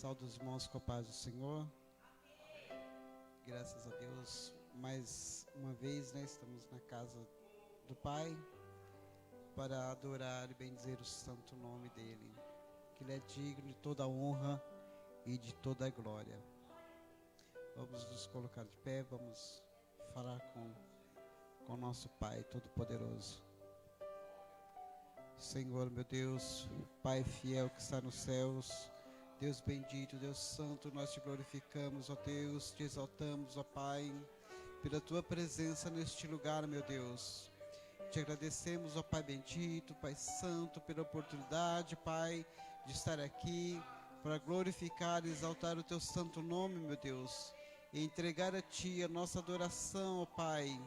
Saúde os irmãos com a paz do Senhor. Graças a Deus, mais uma vez, estamos na casa do Pai para adorar e bendizer o santo nome dEle, que Ele é digno de toda a honra e de toda a glória. Vamos nos colocar de pé, vamos falar com o nosso Pai Todo-Poderoso. Senhor, meu Deus, Pai fiel que está nos céus, Deus bendito, Deus santo, nós te glorificamos, ó Deus, te exaltamos, ó Pai, pela tua presença neste lugar, meu Deus. Te agradecemos, ó Pai bendito, Pai santo, pela oportunidade, Pai, de estar aqui para glorificar e exaltar o teu santo nome, meu Deus, e entregar a ti a nossa adoração, ó Pai.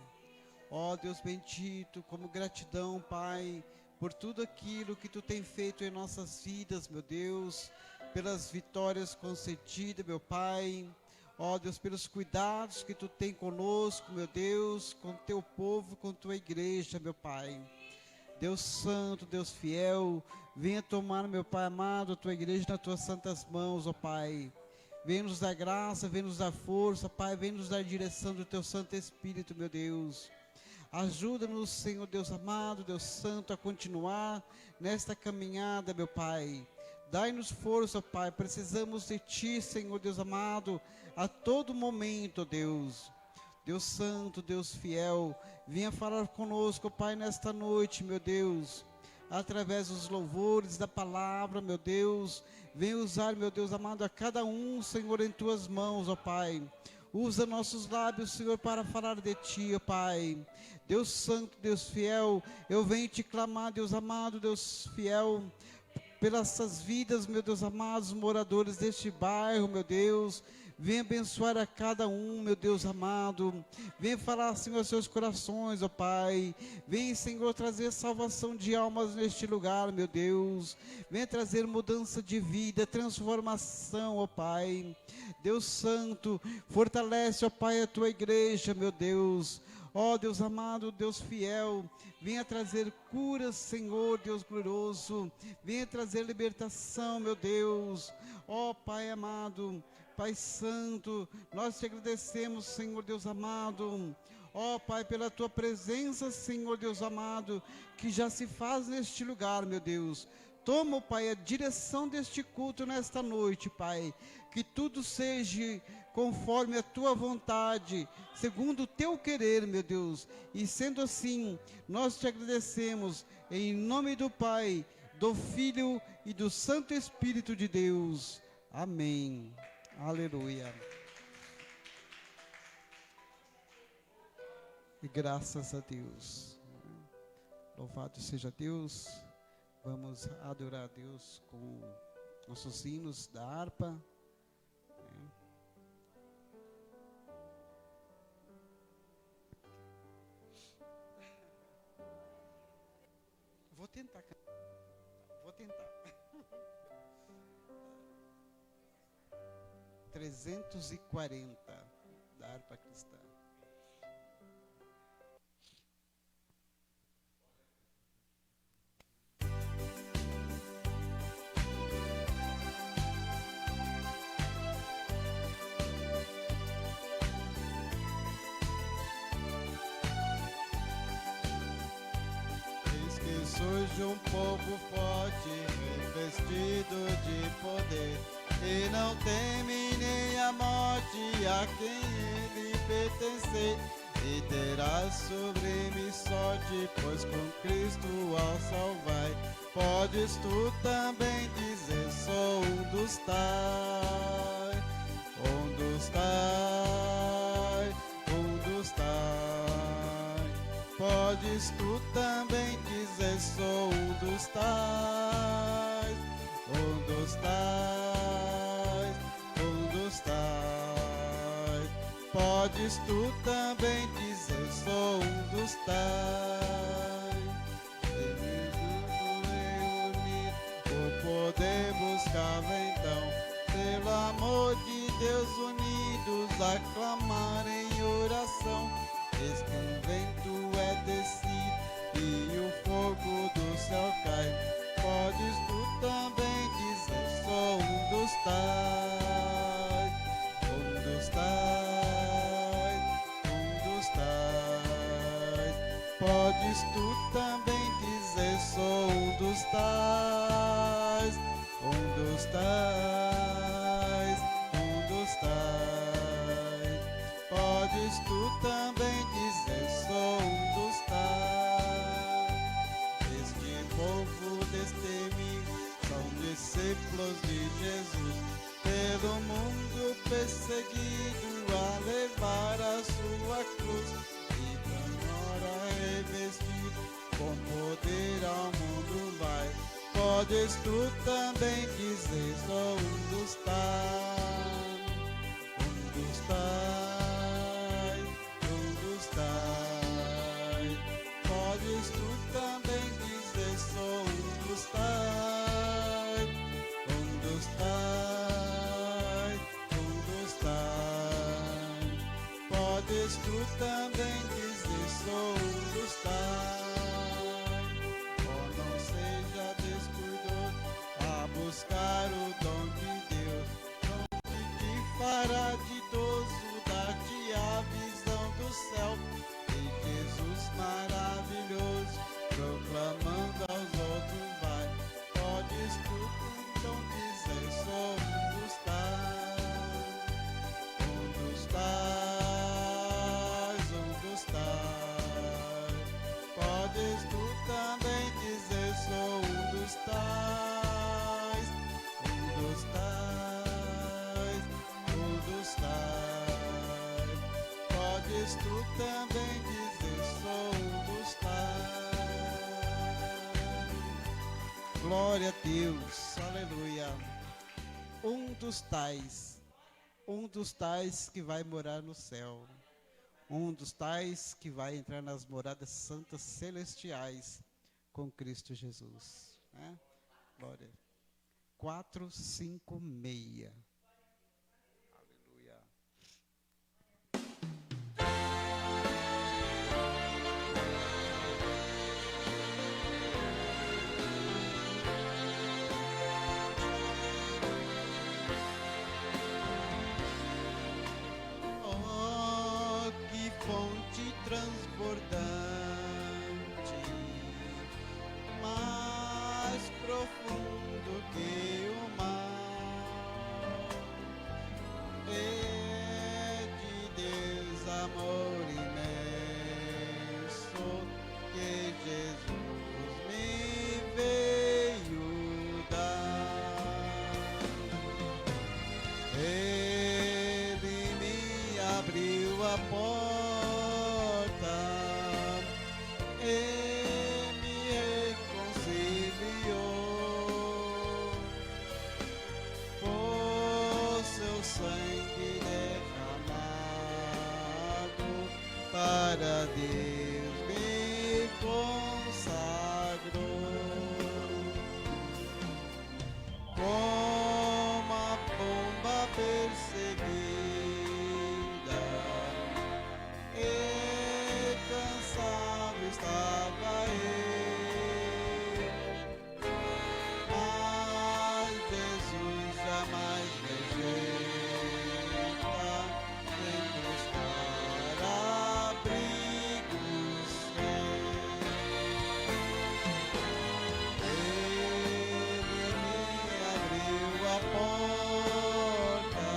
Ó Deus bendito, como gratidão, Pai, por tudo aquilo que tu tem feito em nossas vidas, meu Deus, pelas vitórias concedidas, meu Pai. Ó Deus, pelos cuidados que tu tem conosco, meu Deus, com teu povo, com tua igreja, meu Pai. Deus santo, Deus fiel, venha tomar, meu Pai amado, a tua igreja nas tuas santas mãos, ó Pai. Venha nos dar graça, venha nos dar força, Pai, venha nos dar direção do teu Santo Espírito, meu Deus. Ajuda-nos, Senhor Deus amado, Deus santo, a continuar nesta caminhada, meu Pai. Dai-nos força, Pai, precisamos de Ti, Senhor Deus amado, a todo momento, Deus. Deus santo, Deus fiel, venha falar conosco, Pai, nesta noite, meu Deus. Através dos louvores da palavra, meu Deus. Venha usar, meu Deus amado, a cada um, Senhor, em Tuas mãos, ó Pai. Usa nossos lábios, Senhor, para falar de Ti, ó Pai. Deus santo, Deus fiel, eu venho te clamar, Deus amado, Deus fiel, pelas essas vidas, meu Deus amado, os moradores deste bairro, meu Deus. Venha abençoar a cada um, meu Deus amado. Venha falar, Senhor, aos seus corações, ó Pai. Venha, Senhor, trazer salvação de almas neste lugar, meu Deus. Venha trazer mudança de vida, transformação, ó Pai. Deus santo, fortalece, ó Pai, a tua igreja, meu Deus. Ó Deus amado, Deus fiel, venha trazer curas, Senhor, Deus glorioso. Venha trazer libertação, meu Deus. Ó Pai amado, Pai santo, nós te agradecemos, Senhor Deus amado. Ó Pai, pela tua presença, Senhor Deus amado, que já se faz neste lugar, meu Deus. Toma, Pai, a direção deste culto nesta noite, Pai. Que tudo seja conforme a tua vontade, segundo o teu querer, meu Deus. E sendo assim, nós te agradecemos em nome do Pai, do Filho e do Santo Espírito de Deus. Amém. Aleluia. E graças a Deus. Louvado seja Deus. Vamos adorar a Deus com nossos hinos da harpa. Vou tentar. 340 da harpa cristã. Surge um povo forte, revestido de poder, e não teme nem a morte a quem ele pertencer. E terá sobre-me sorte, pois com Cristo ao salvar, podes tu também dizer, sou um dos tais, um dos tais, um dos tais. Podes tu também dizer, sou um dos tais, um dos tais, um dos tais. Podes tu também dizer, sou um dos tais. Reunido, o poder buscava então, pelo amor de Deus unidos, aclamar em oração. Eis que um vento é descido e o fogo do céu cai. Podes tu também dizer, sou um dos tais. Podes tu também dizer: sou um dos tais, um dos tais, um dos tais. Podes tu também dizer: sou um dos tais. Este povo destemido são discípulos de Jesus, pelo mundo perseguido a levar a sua cruz, e agora revestido com poder ao mundo vai. Podes tu também dizer: sou um dos tais, um dos tais, um dos tais. Podes tu também dizer: sou um dos tais, um dos tais, um dos tais. Podes tu também dizer: sou um dos tais. Oh, não seja descuidoso a buscar o dom de Deus, que te fará ditoso, dar-te a visão do céu, e Jesus maravilhoso, proclamando aos outros vai. Podes tu então dizer: sou um dos tais, um dos tais, um dos tais. Podes tu também dizer: sou um dos tais, um dos tais, um dos tais. Podes tu também dizer: sou um dos tais. Glória a Deus, aleluia. Um dos tais que vai morar no céu, um dos tais que vai entrar nas moradas santas celestiais com Cristo Jesus, né? Glória. 456. Aleluia. Oh, que fonte transbordante, mais profundo que o mar, é de Deus amor imenso que Jesus me veio dar. Ele me abriu a porta e me reconciliou, por seu sangue derramado, para Deus me consagrou. Como a pomba perseguida, e cansado estava eu, mas Jesus jamais rejeita quem buscar abrigo seu. Ele me abriu a porta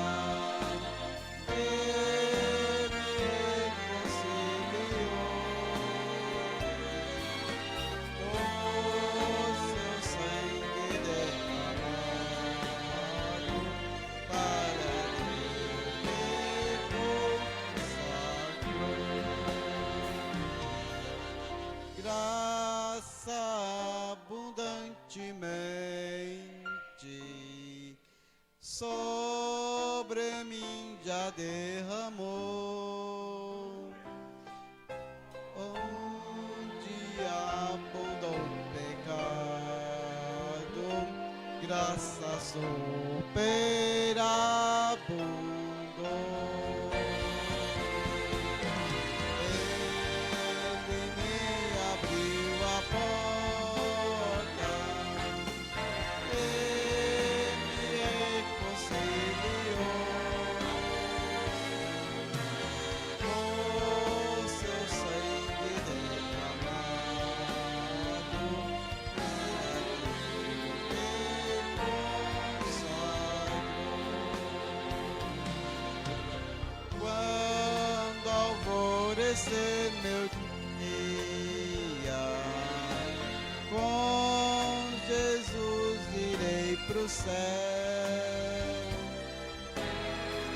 e me reconciliou, por seu sangue derramado, para Deus me consagrou. Graça abundantemente sobre mim já derramou, onde abundou o pecado, graça superabundou. Ele me abriu a porta e me reconciliou, por seu sangue derramado, ser meu dia. Com Jesus irei pro céu.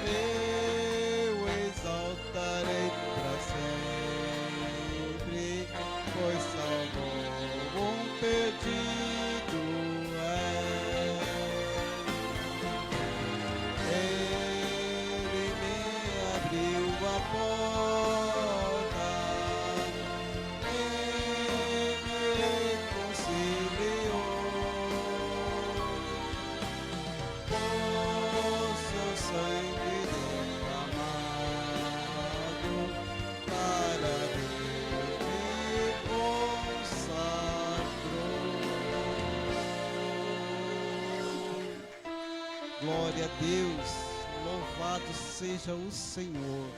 Eu exaltarei para sempre, pois salvou um perdido é. Ele me abriu a porta, ele me reconciliou. Com seu sangue derramado, para Deus me consagrou. Glória a Deus, louvado seja o Senhor.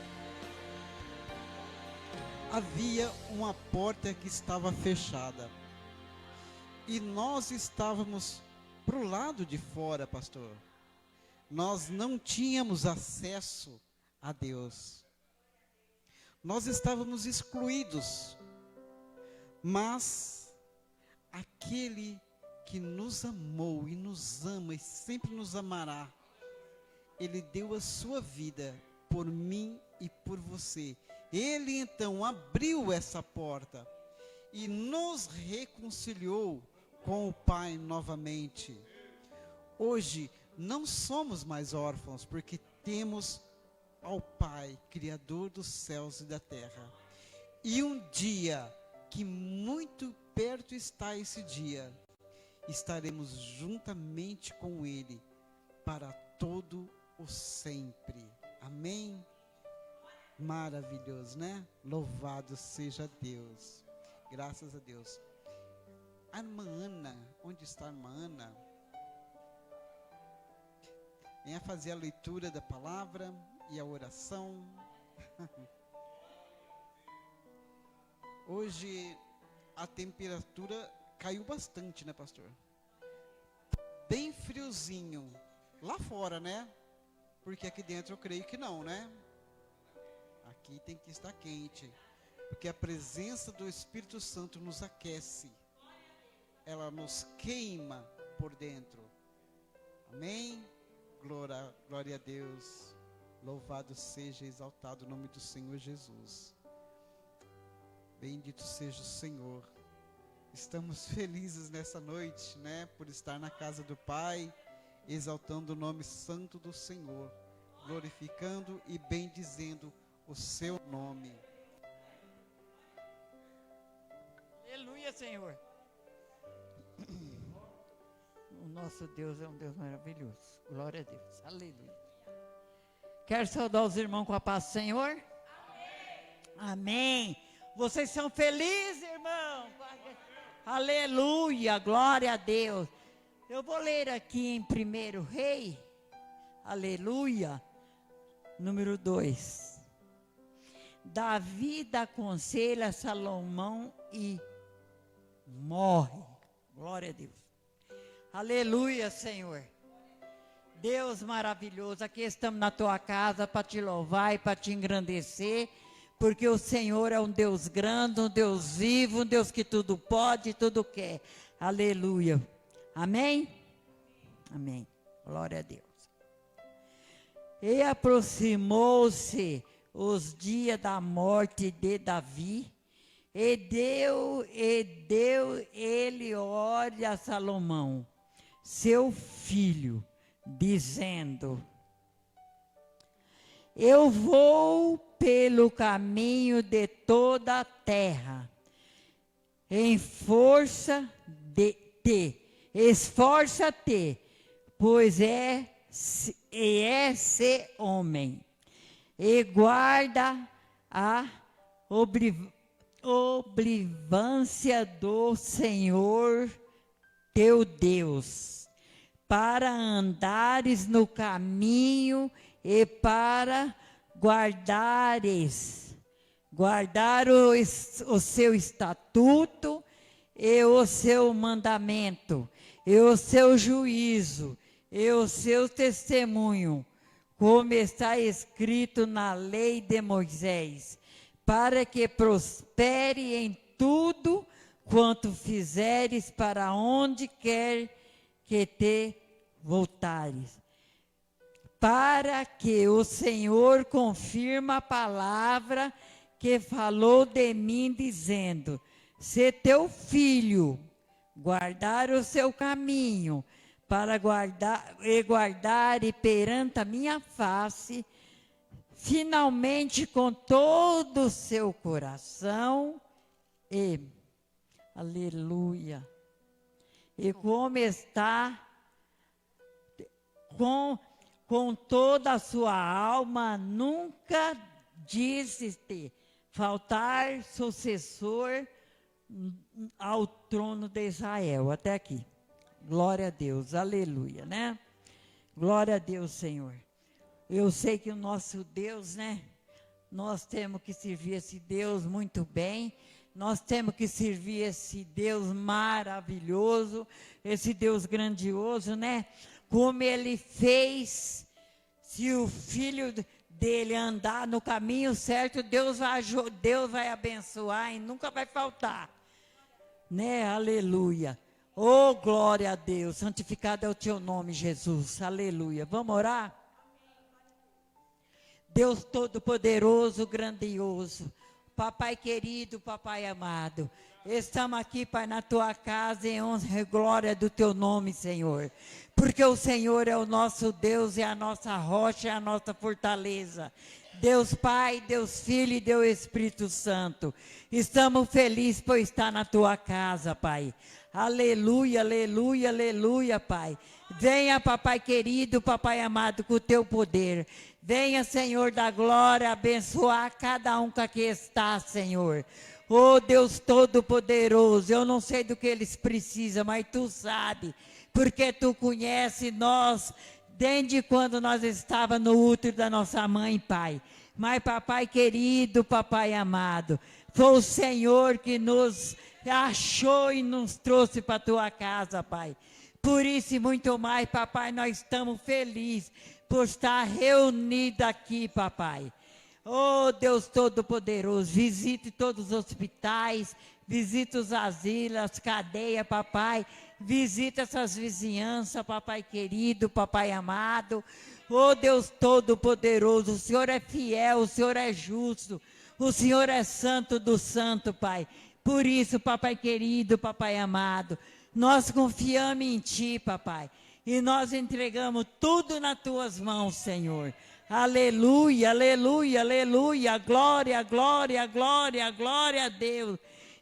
Havia uma porta que estava fechada e nós estávamos para o lado de fora, pastor. Nós não tínhamos acesso a Deus. Nós estávamos excluídos. Mas aquele que nos amou e nos ama e sempre nos amará, Ele deu a sua vida por mim e por você. Ele então abriu essa porta e nos reconciliou com o Pai novamente. Hoje não somos mais órfãos, porque temos ao Pai, Criador dos céus e da terra. E um dia, que muito perto está esse dia, estaremos juntamente com Ele para todo o sempre. Amém? Maravilhoso, né? Louvado seja Deus. Graças a Deus. A irmã Ana, onde está a irmã Ana? Venha fazer a leitura da palavra e a oração. Hoje a temperatura caiu bastante, né, pastor? Bem friozinho. Lá fora, né? Porque aqui dentro eu creio que não, né? Aqui tem que estar quente. Porque a presença do Espírito Santo nos aquece. Ela nos queima por dentro. Amém? Glória a Deus. Louvado seja, exaltado o nome do Senhor Jesus. Bendito seja o Senhor. Estamos felizes nessa noite, né? Por estar na casa do Pai, exaltando o nome santo do Senhor, glorificando e bendizendo o seu nome. Aleluia, Senhor. O nosso Deus é um Deus maravilhoso. Glória a Deus. Aleluia. Quero saudar os irmãos com a paz do Senhor? Amém. Amém. Vocês são felizes, irmão? Aleluia. Glória a Deus. Eu vou ler aqui em 1 Rei. Aleluia. Número 2. Davi aconselha Salomão e morre. Glória a Deus. Aleluia, Senhor. Deus maravilhoso, aqui estamos na tua casa para te louvar e para te engrandecer, porque o Senhor é um Deus grande, um Deus vivo, um Deus que tudo pode e tudo quer. Aleluia. Amém? Amém. Glória a Deus. E aproximou-se os dias da morte de Davi, e deu ele ordem a Salomão, seu filho, dizendo: eu vou pelo caminho de toda a terra, esforça-te, pois ser homem, e guarda a oblivância do Senhor teu Deus, para andares no caminho e para guardar o seu estatuto e o seu mandamento, e o seu juízo, e o seu testemunho, como está escrito na lei de Moisés, para que prospere em tudo quanto fizeres, para onde quer que te voltares. Para que o Senhor confirme a palavra que falou de mim, dizendo: se teu filho guardar o seu caminho, para guardar e perante a minha face, finalmente com todo o seu coração, e, aleluia, e como está, com toda a sua alma, nunca disse-te faltar sucessor ao trono de Israel. Até aqui. Glória a Deus, aleluia, né? Glória a Deus, Senhor. Eu sei que o nosso Deus, né? Nós temos que servir esse Deus muito bem. Nós temos que servir esse Deus maravilhoso, esse Deus grandioso, né? Como Ele fez, se o filho dele andar no caminho certo, Deus vai abençoar e nunca vai faltar, né? Aleluia. Oh, glória a Deus, santificado é o teu nome, Jesus, aleluia. Vamos orar? Deus todo-poderoso, grandioso, papai querido, papai amado, estamos aqui, Pai, na tua casa, em honra e glória do teu nome, Senhor, porque o Senhor é o nosso Deus, é a nossa rocha, é a nossa fortaleza. Deus Pai, Deus Filho e Deus Espírito Santo, estamos felizes por estar na tua casa, Pai. Aleluia, aleluia, aleluia, Pai. Venha, papai querido, papai amado, com o teu poder. Venha, Senhor da glória, abençoar cada um que aqui está, Senhor. Oh, Deus Todo-Poderoso, eu não sei do que eles precisam, mas Tu sabe, porque Tu conhece nós, desde quando nós estávamos no útero da nossa mãe, Pai. Mas, papai querido, papai amado, foi o Senhor que nos achou e nos trouxe para a Tua casa, Pai. Por isso e muito mais, papai, nós estamos felizes por estar reunidos aqui, papai. Oh, Deus Todo-Poderoso, visite todos os hospitais, visite os asilos, as cadeias, papai. Visita essas vizinhanças, papai querido, papai amado. Oh, Deus Todo-Poderoso, o Senhor é fiel, o Senhor é justo, o Senhor é santo do santo, Pai. Por isso, papai querido, papai amado, nós confiamos em Ti, papai, e nós entregamos tudo nas Tuas mãos, Senhor. Aleluia, aleluia, aleluia, glória, glória, glória, glória a Deus.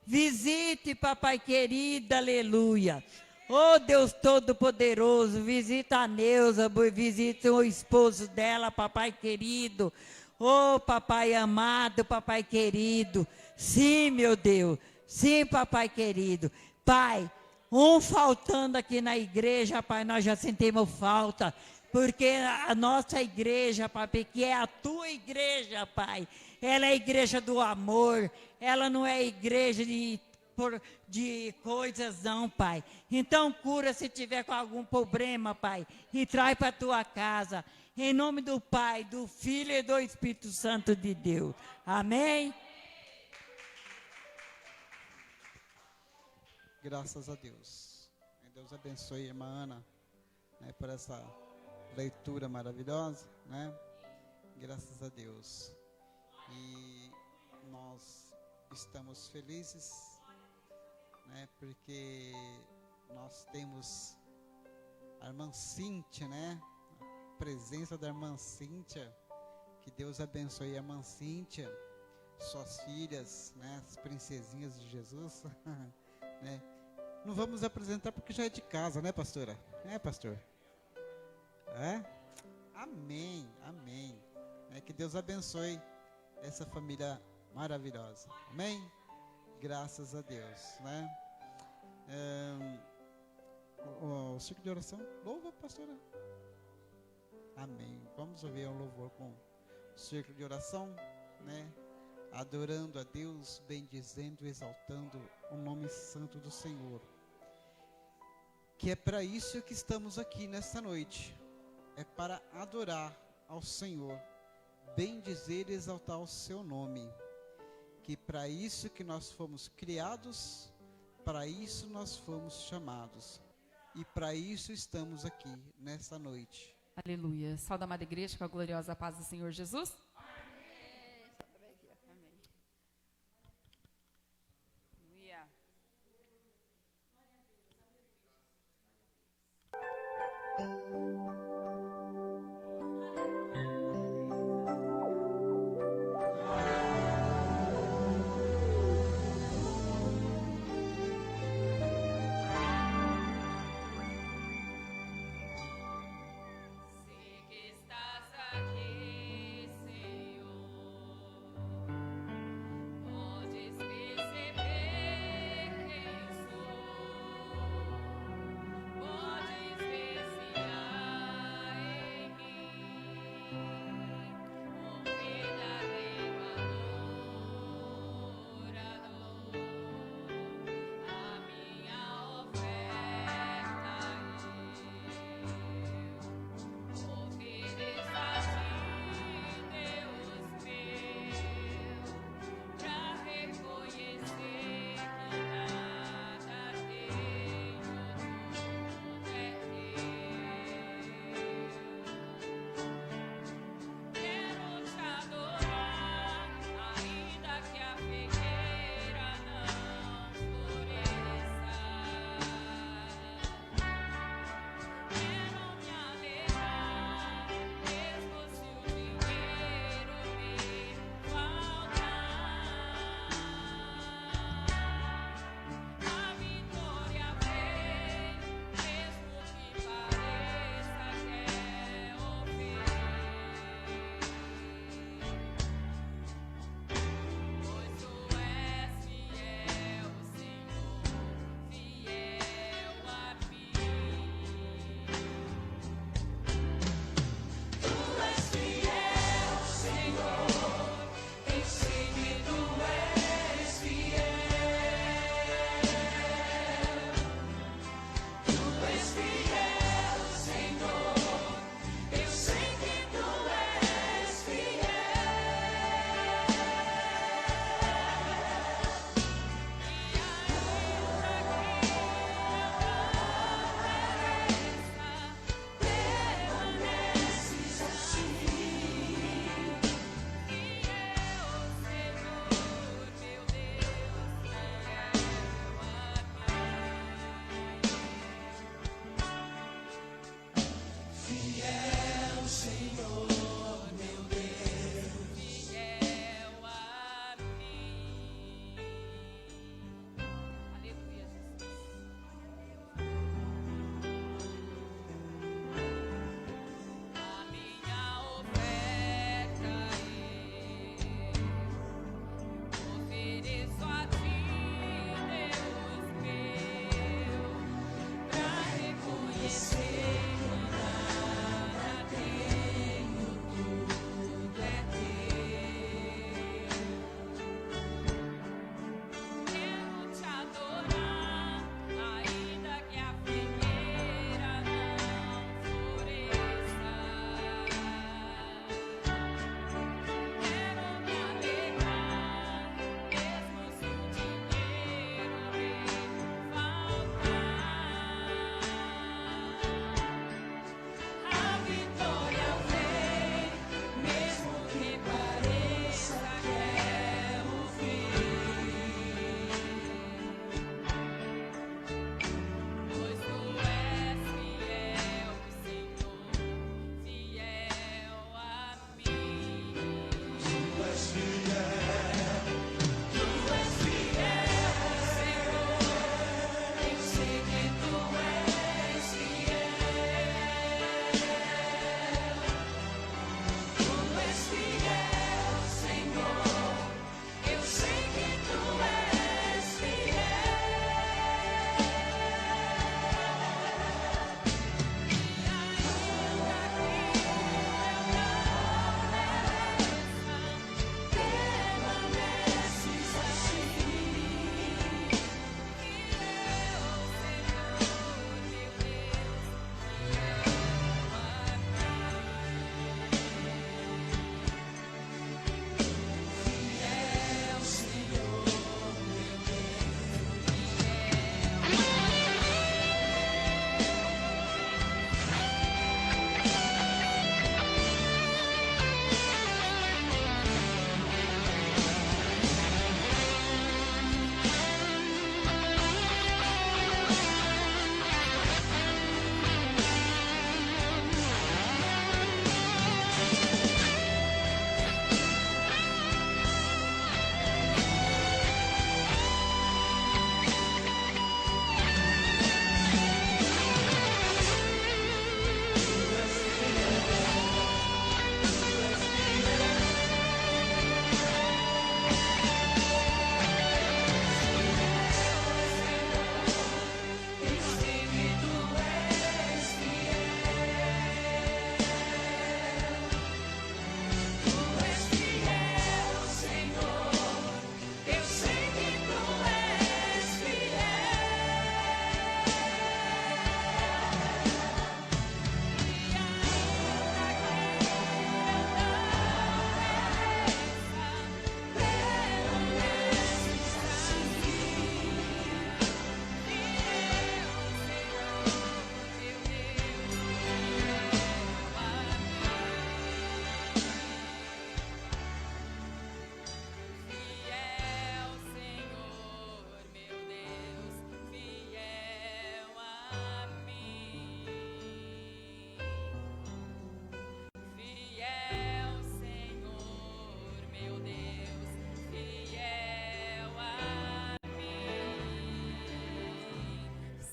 Visite, papai querido, aleluia. Oh, Deus Todo-Poderoso, visita a Neuza, visita o esposo dela, papai querido. Oh, papai amado, papai querido. Sim, meu Deus. Sim, papai querido. Pai, um faltando aqui na igreja, pai, nós já sentimos falta. Porque a nossa igreja, papai, que é a tua igreja, pai, ela é a igreja do amor, ela não é igreja de coisas não, pai. Então cura se tiver com algum problema, pai, e traz para a tua casa, em nome do Pai, do Filho e do Espírito Santo de Deus. Amém? Graças a Deus. Deus abençoe a irmã Ana, né, por essa leitura maravilhosa, né? Graças a Deus. E nós estamos felizes, né? Porque nós temos a irmã Cíntia, né? A presença da irmã Cíntia. Que Deus abençoe a irmã Cíntia, suas filhas, né? As princesinhas de Jesus, né? Não vamos apresentar porque já é de casa, né, pastora? É, pastor? É? Amém, amém. Que Deus abençoe essa família maravilhosa. Amém? Graças a Deus, né? O círculo de oração, louva, pastora. Amém. Vamos ouvir um louvor com o círculo de oração, né? Adorando a Deus, bendizendo, exaltando o nome santo do Senhor. Que é para isso que estamos aqui nesta noite. É para adorar ao Senhor, bendizer e exaltar o seu nome. que para isso que nós fomos criados, para isso nós fomos chamados. E para isso estamos aqui nesta noite. Aleluia. Salve a amada igreja com a gloriosa paz do Senhor Jesus. Aleluia. Sei que estás aqui, Senhor.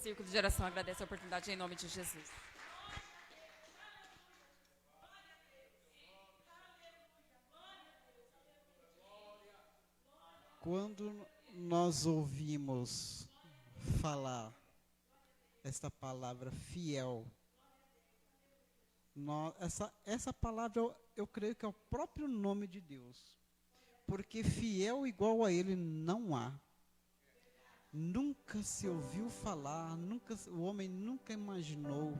círculo de oração agradece a oportunidade em nome de Jesus. Quando nós ouvimos falar esta palavra fiel, essa palavra eu creio que é o próprio nome de Deus. Porque fiel igual a Ele não há. Nunca se ouviu falar, o homem nunca imaginou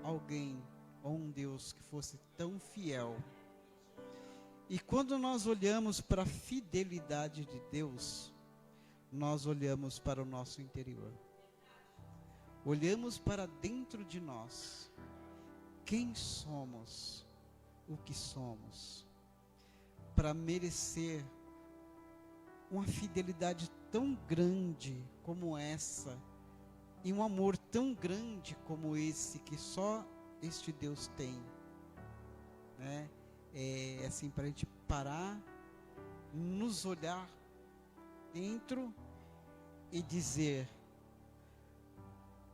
alguém ou um Deus que fosse tão fiel. E quando nós olhamos para a fidelidade de Deus, nós olhamos para o nosso interior. Olhamos para dentro de nós. Quem somos? O que somos? Para merecer uma fidelidade tão grande como essa, e um amor tão grande como esse, que só este Deus tem, né? É assim, para a gente parar, nos olhar dentro e dizer: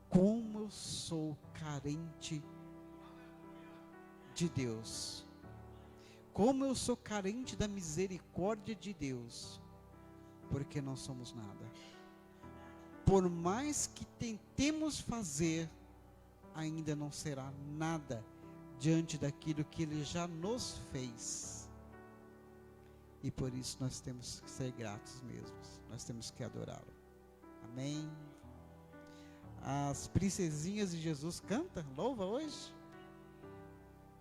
como eu sou carente de Deus, como eu sou carente da misericórdia de Deus, porque não somos nada. Por mais que tentemos fazer, ainda não será nada diante daquilo que Ele já nos fez. E por isso nós temos que ser gratos mesmos, nós temos que adorá-lo. Amém? As princesinhas de Jesus cantam, louva hoje?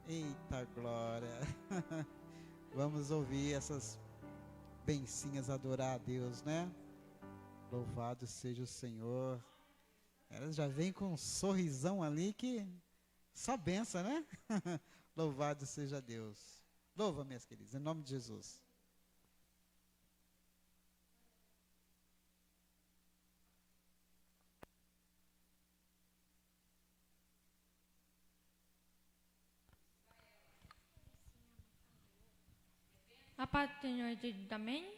Eita glória! Vamos ouvir essas bencinhas, adorar a Deus, né? Louvado seja o Senhor. Elas já vêm com um sorrisão ali que só benção, né? Louvado seja Deus. Louva, minhas queridas, em nome de Jesus. A paz do Senhor Jesus, amém?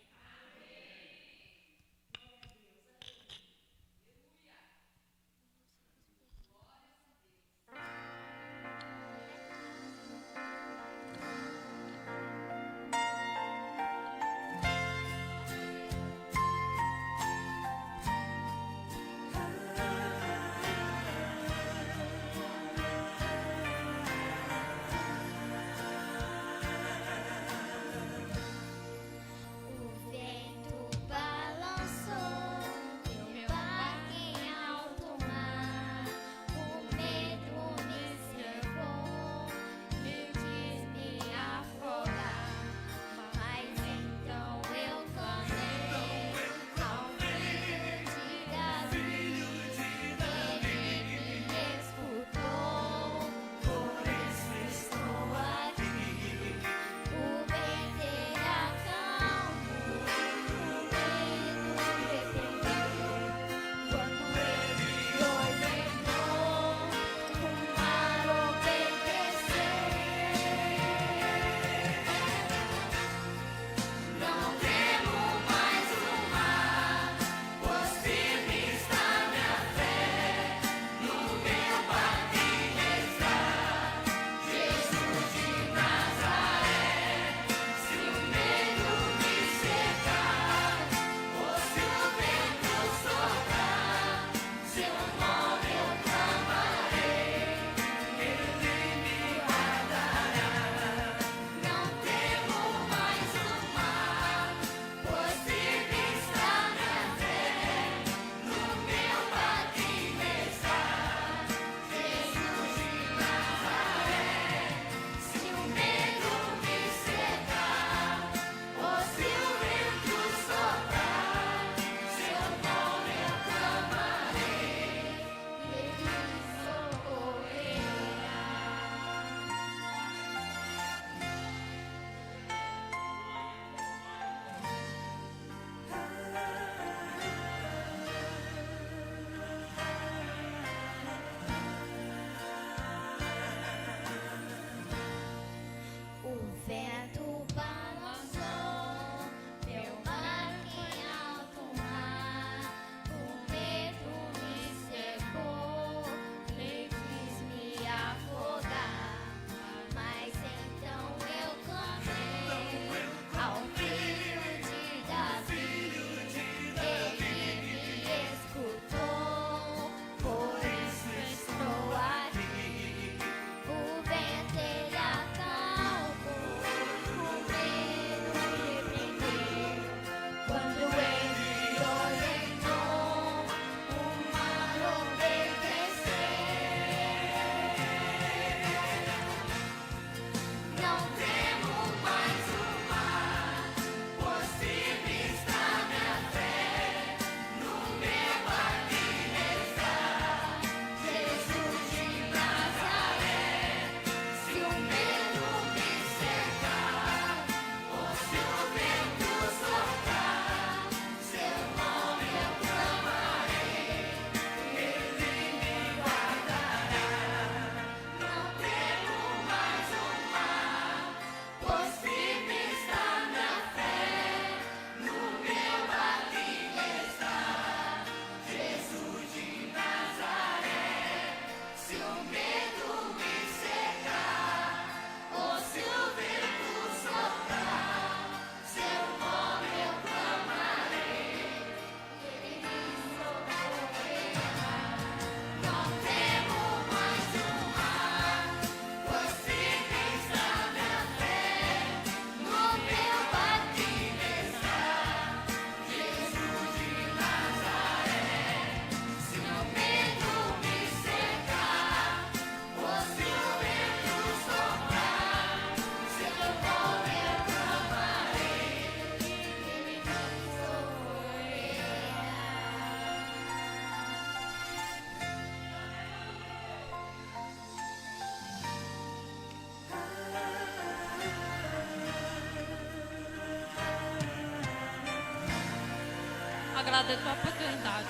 agradeço a oportunidade.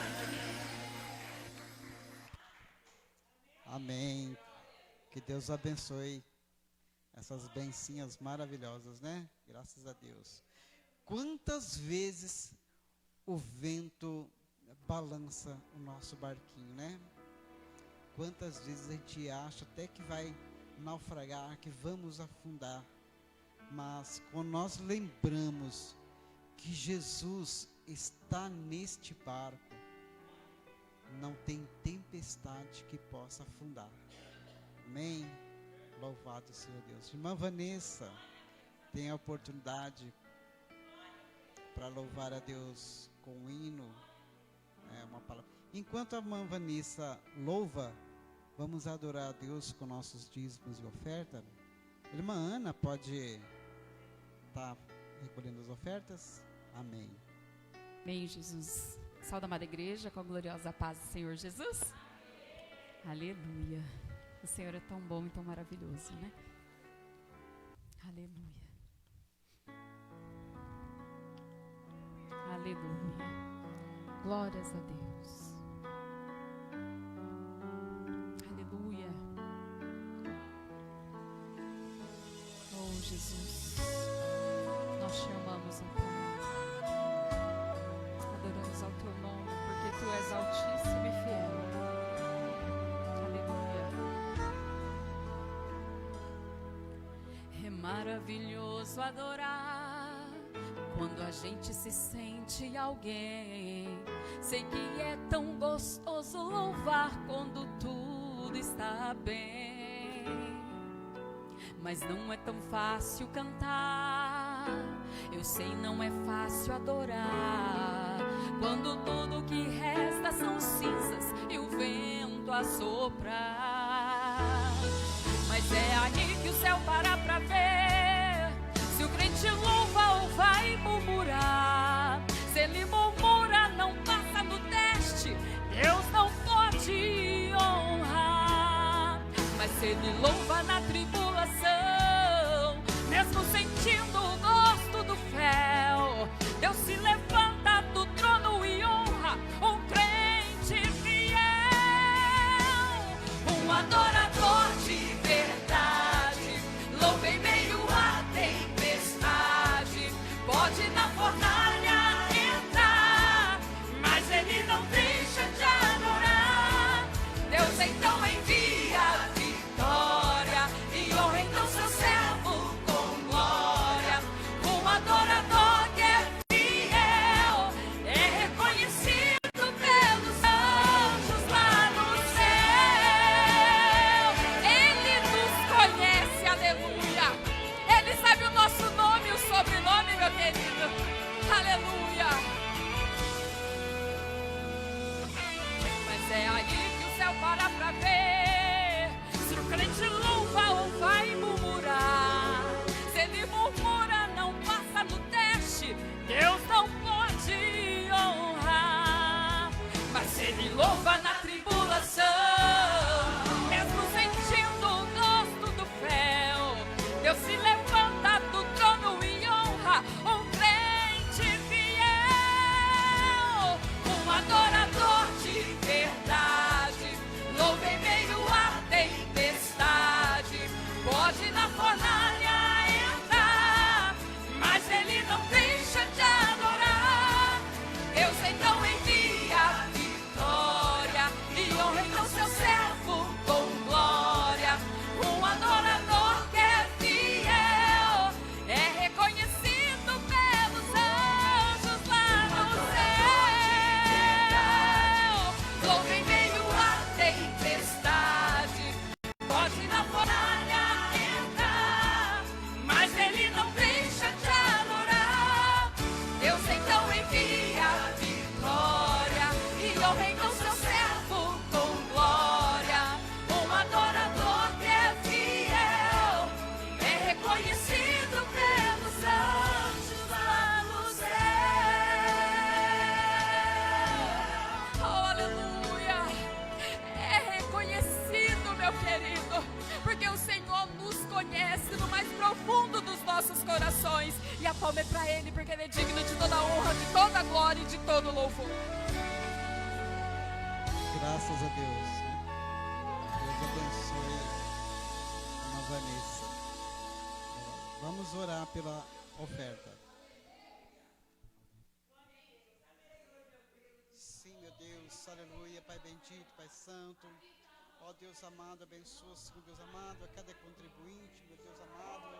Amém. Que Deus abençoe essas bencinhas maravilhosas, né? Graças a Deus. Quantas vezes o vento balança o nosso barquinho, né? Quantas vezes a gente acha até que vai naufragar, que vamos afundar. Mas quando nós lembramos que Jesus está neste barco, não tem tempestade que possa afundar. Amém? Louvado seja Deus. Irmã Vanessa, tem a oportunidade para louvar a Deus com um hino, uma palavra. Enquanto a irmã Vanessa louva, vamos adorar a Deus com nossos dízimos e oferta. Irmã Ana pode estar recolhendo as ofertas? Amém. Amém, Jesus. Salve, amada igreja, com a gloriosa paz do Senhor Jesus. Aleluia. O Senhor é tão bom e tão maravilhoso, né? Aleluia. Aleluia. Glórias a Deus. Aleluia. Oh, Jesus. Nós te amamos, ó Pai. Adoramos ao teu nome, porque tu és altíssimo e fiel. É maravilhoso adorar quando a gente se sente alguém. Sei que é tão gostoso louvar quando tudo está bem. Mas não é tão fácil cantar. Eu sei, não é fácil adorar quando tudo que resta são cinzas e o vento a soprar. Mas é aí que o céu para pra ver se o crente louva ou vai murmurar. Se ele murmura, não passa no teste, Deus não pode honrar. Mas se ele louva na tribulação, mesmo sentindo o gosto do fel, Deus se levanta do trono e honra um crente fiel, um adorador de verdade. Louva em meio à tempestade, pode na fornalha entrar, mas ele não deixa de adorar. Deus então envia a vitória e honra então seu servo com glória. Um adorador que é fiel é reconhecido pelos anjos lá no céu. Ele nos conhece, aleluia. Ele sabe o nosso nome e o sobrenome, meu querido. Aleluia. Mas é aí que o céu para pra ver se o crente louva ou vai murmurar. Se ele murmura, não passa no teste, Deus não pode honrar. Mas se ele louva na tribulação, mesmo sentindo o gosto do fel, Deus se levanta do trono e honra um crente fiel, um adorador de verdade. Louva em meio à tempestade, pode na fornalha entrar, mas ele não deixa de adorar. Deus então envia a vitória palma para Ele, porque Ele é digno de toda a honra, de toda a glória e de todo o louvor. Graças a Deus. Deus abençoe a Vanessa. Vamos orar pela oferta. Sim, meu Deus, aleluia, Pai bendito, Pai santo. Ó Deus amado, abençoa, Senhor Deus amado, a cada contribuinte, meu Deus amado.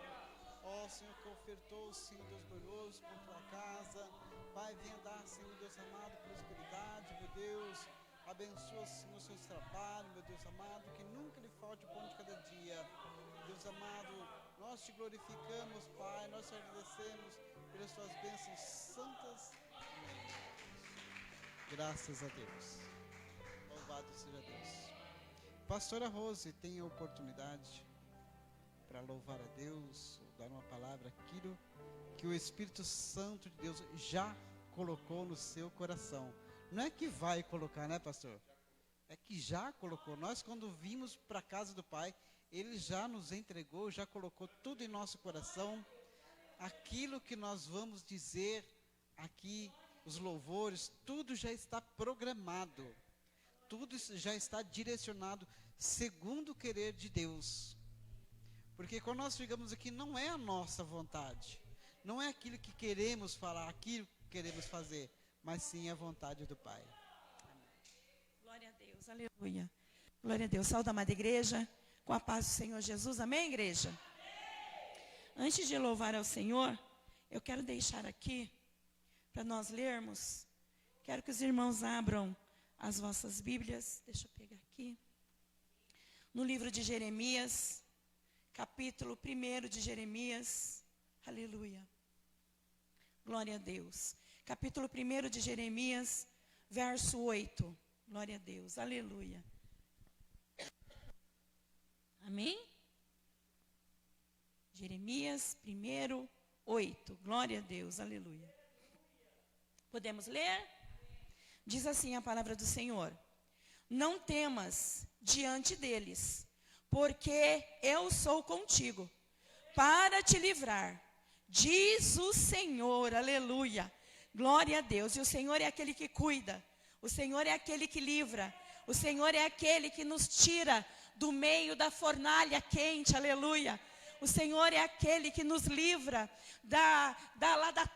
Ó Senhor que ofertou, Senhor Deus glorioso, por tua casa. Pai, venha dar, Senhor Deus amado, prosperidade, meu Deus. Abençoa, Senhor, o seu trabalho, meu Deus amado, que nunca lhe falte o pão de cada dia. Deus amado, nós te glorificamos, Pai, nós te agradecemos pelas suas bênçãos santas. Graças a Deus. Louvado seja Deus. Pastora Rose, tem a oportunidade para louvar a Deus, ou dar uma palavra, aquilo que o Espírito Santo de Deus já colocou no seu coração. Não é que vai colocar, né, pastor? É que já colocou. Nós, quando vimos para a casa do Pai, Ele já nos entregou, já colocou tudo em nosso coração. Aquilo que nós vamos dizer aqui, os louvores, tudo já está programado. Tudo já está direcionado segundo o querer de Deus. Porque quando nós chegamos aqui, não é a nossa vontade. Não é aquilo que queremos falar, aquilo que queremos fazer. Mas sim a vontade do Pai. Glória a Deus, aleluia. Glória a Deus. Saúde, amada igreja, com a paz do Senhor Jesus. Amém, igreja? Amém. Antes de louvar ao Senhor, eu quero deixar aqui, para nós lermos, quero que os irmãos abram as vossas Bíblias. Deixa eu pegar aqui. No livro de Jeremias, capítulo 1 de Jeremias. Aleluia. Glória a Deus. Capítulo 1 de Jeremias, verso 8. Glória a Deus, aleluia. Amém? Jeremias 1, 8. Glória a Deus, aleluia. Podemos ler? Diz assim a palavra do Senhor: não temas diante deles, porque eu sou contigo, para te livrar, diz o Senhor, aleluia. Glória a Deus. E o Senhor é aquele que cuida. O Senhor é aquele que livra. O Senhor é aquele que nos tira do meio da fornalha quente. Aleluia. O Senhor é aquele que nos livra da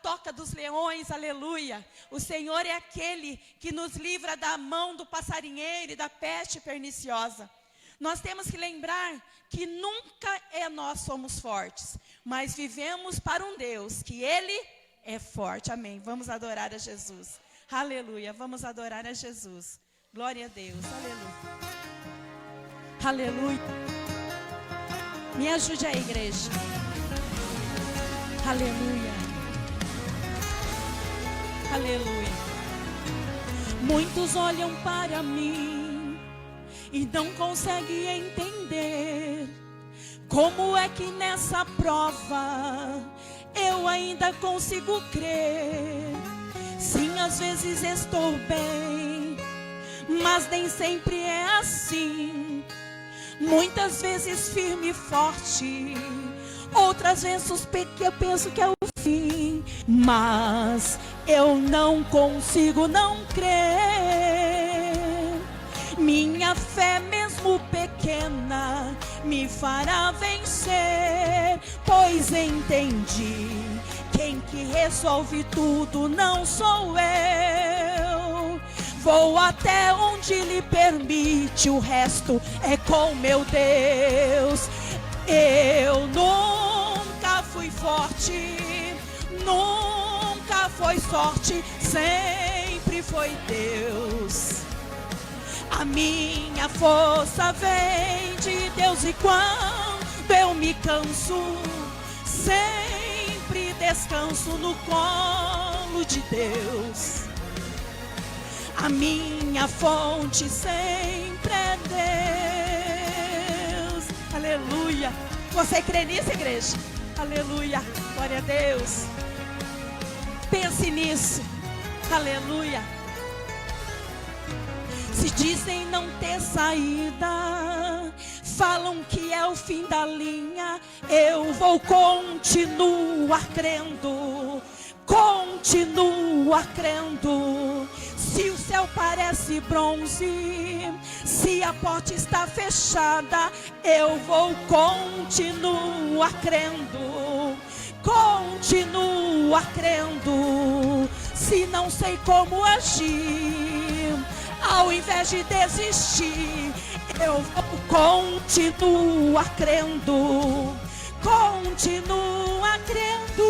toca dos leões. Aleluia. O Senhor é aquele que nos livra da mão do passarinheiro e da peste perniciosa. Nós temos que lembrar que nunca nós somos fortes, mas vivemos para um Deus que Ele é forte. Amém. Vamos adorar a Jesus. Aleluia. Vamos adorar a Jesus. Glória a Deus. Aleluia. Aleluia. Me ajude aí, igreja. Aleluia. Aleluia. Muitos olham para mim e não conseguem entender como é que nessa prova eu ainda consigo crer. Sim, às vezes estou bem, mas nem sempre é assim. Muitas vezes firme e forte, outras vezes eu penso que é o fim. Mas eu não consigo não crer. Minha fé, mesmo pequena, me fará vencer, pois entendi, quem que resolve tudo não sou eu. Vou até onde Ele permite, o resto é com meu Deus. Eu nunca fui forte, nunca foi sorte, sempre foi Deus. A minha força vem de Deus, e quando eu me canso, sempre descanso no colo de Deus. A minha fonte sempre é Deus. Aleluia. Você crê nisso, igreja? Aleluia. Glória a Deus. Pense nisso. Aleluia. Se dizem não ter saída, falam que é o fim da linha, eu vou continuar crendo, continuar crendo. Se o céu parece bronze, se a porta está fechada, eu vou continuar crendo, continuar crendo. Se não sei como agir, ao invés de desistir, eu vou continuar crendo, continuar crendo.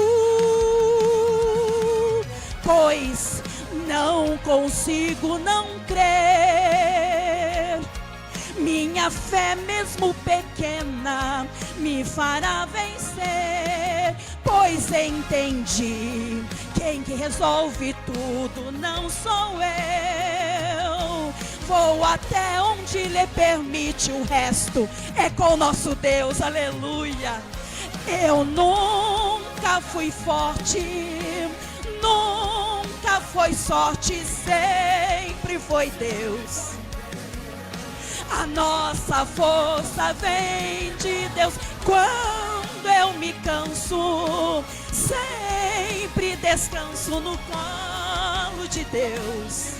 Pois não consigo não crer. Minha fé, mesmo pequena, me fará vencer. Pois entendi, quem que resolve tudo não sou eu. Vou até onde Ele permite, o resto é com nosso Deus, aleluia. Eu nunca fui forte, nunca foi sorte, sempre foi Deus. A nossa força vem de Deus. Quando eu me canso, sempre descanso no colo de Deus.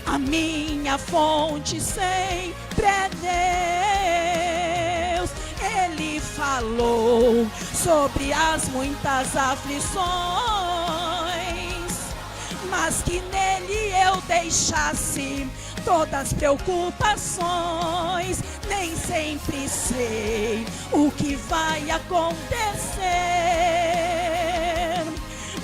A minha fonte sempre é Deus. Ele falou sobre as muitas aflições, mas que nele eu deixasse todas as preocupações. Nem sempre sei o que vai acontecer,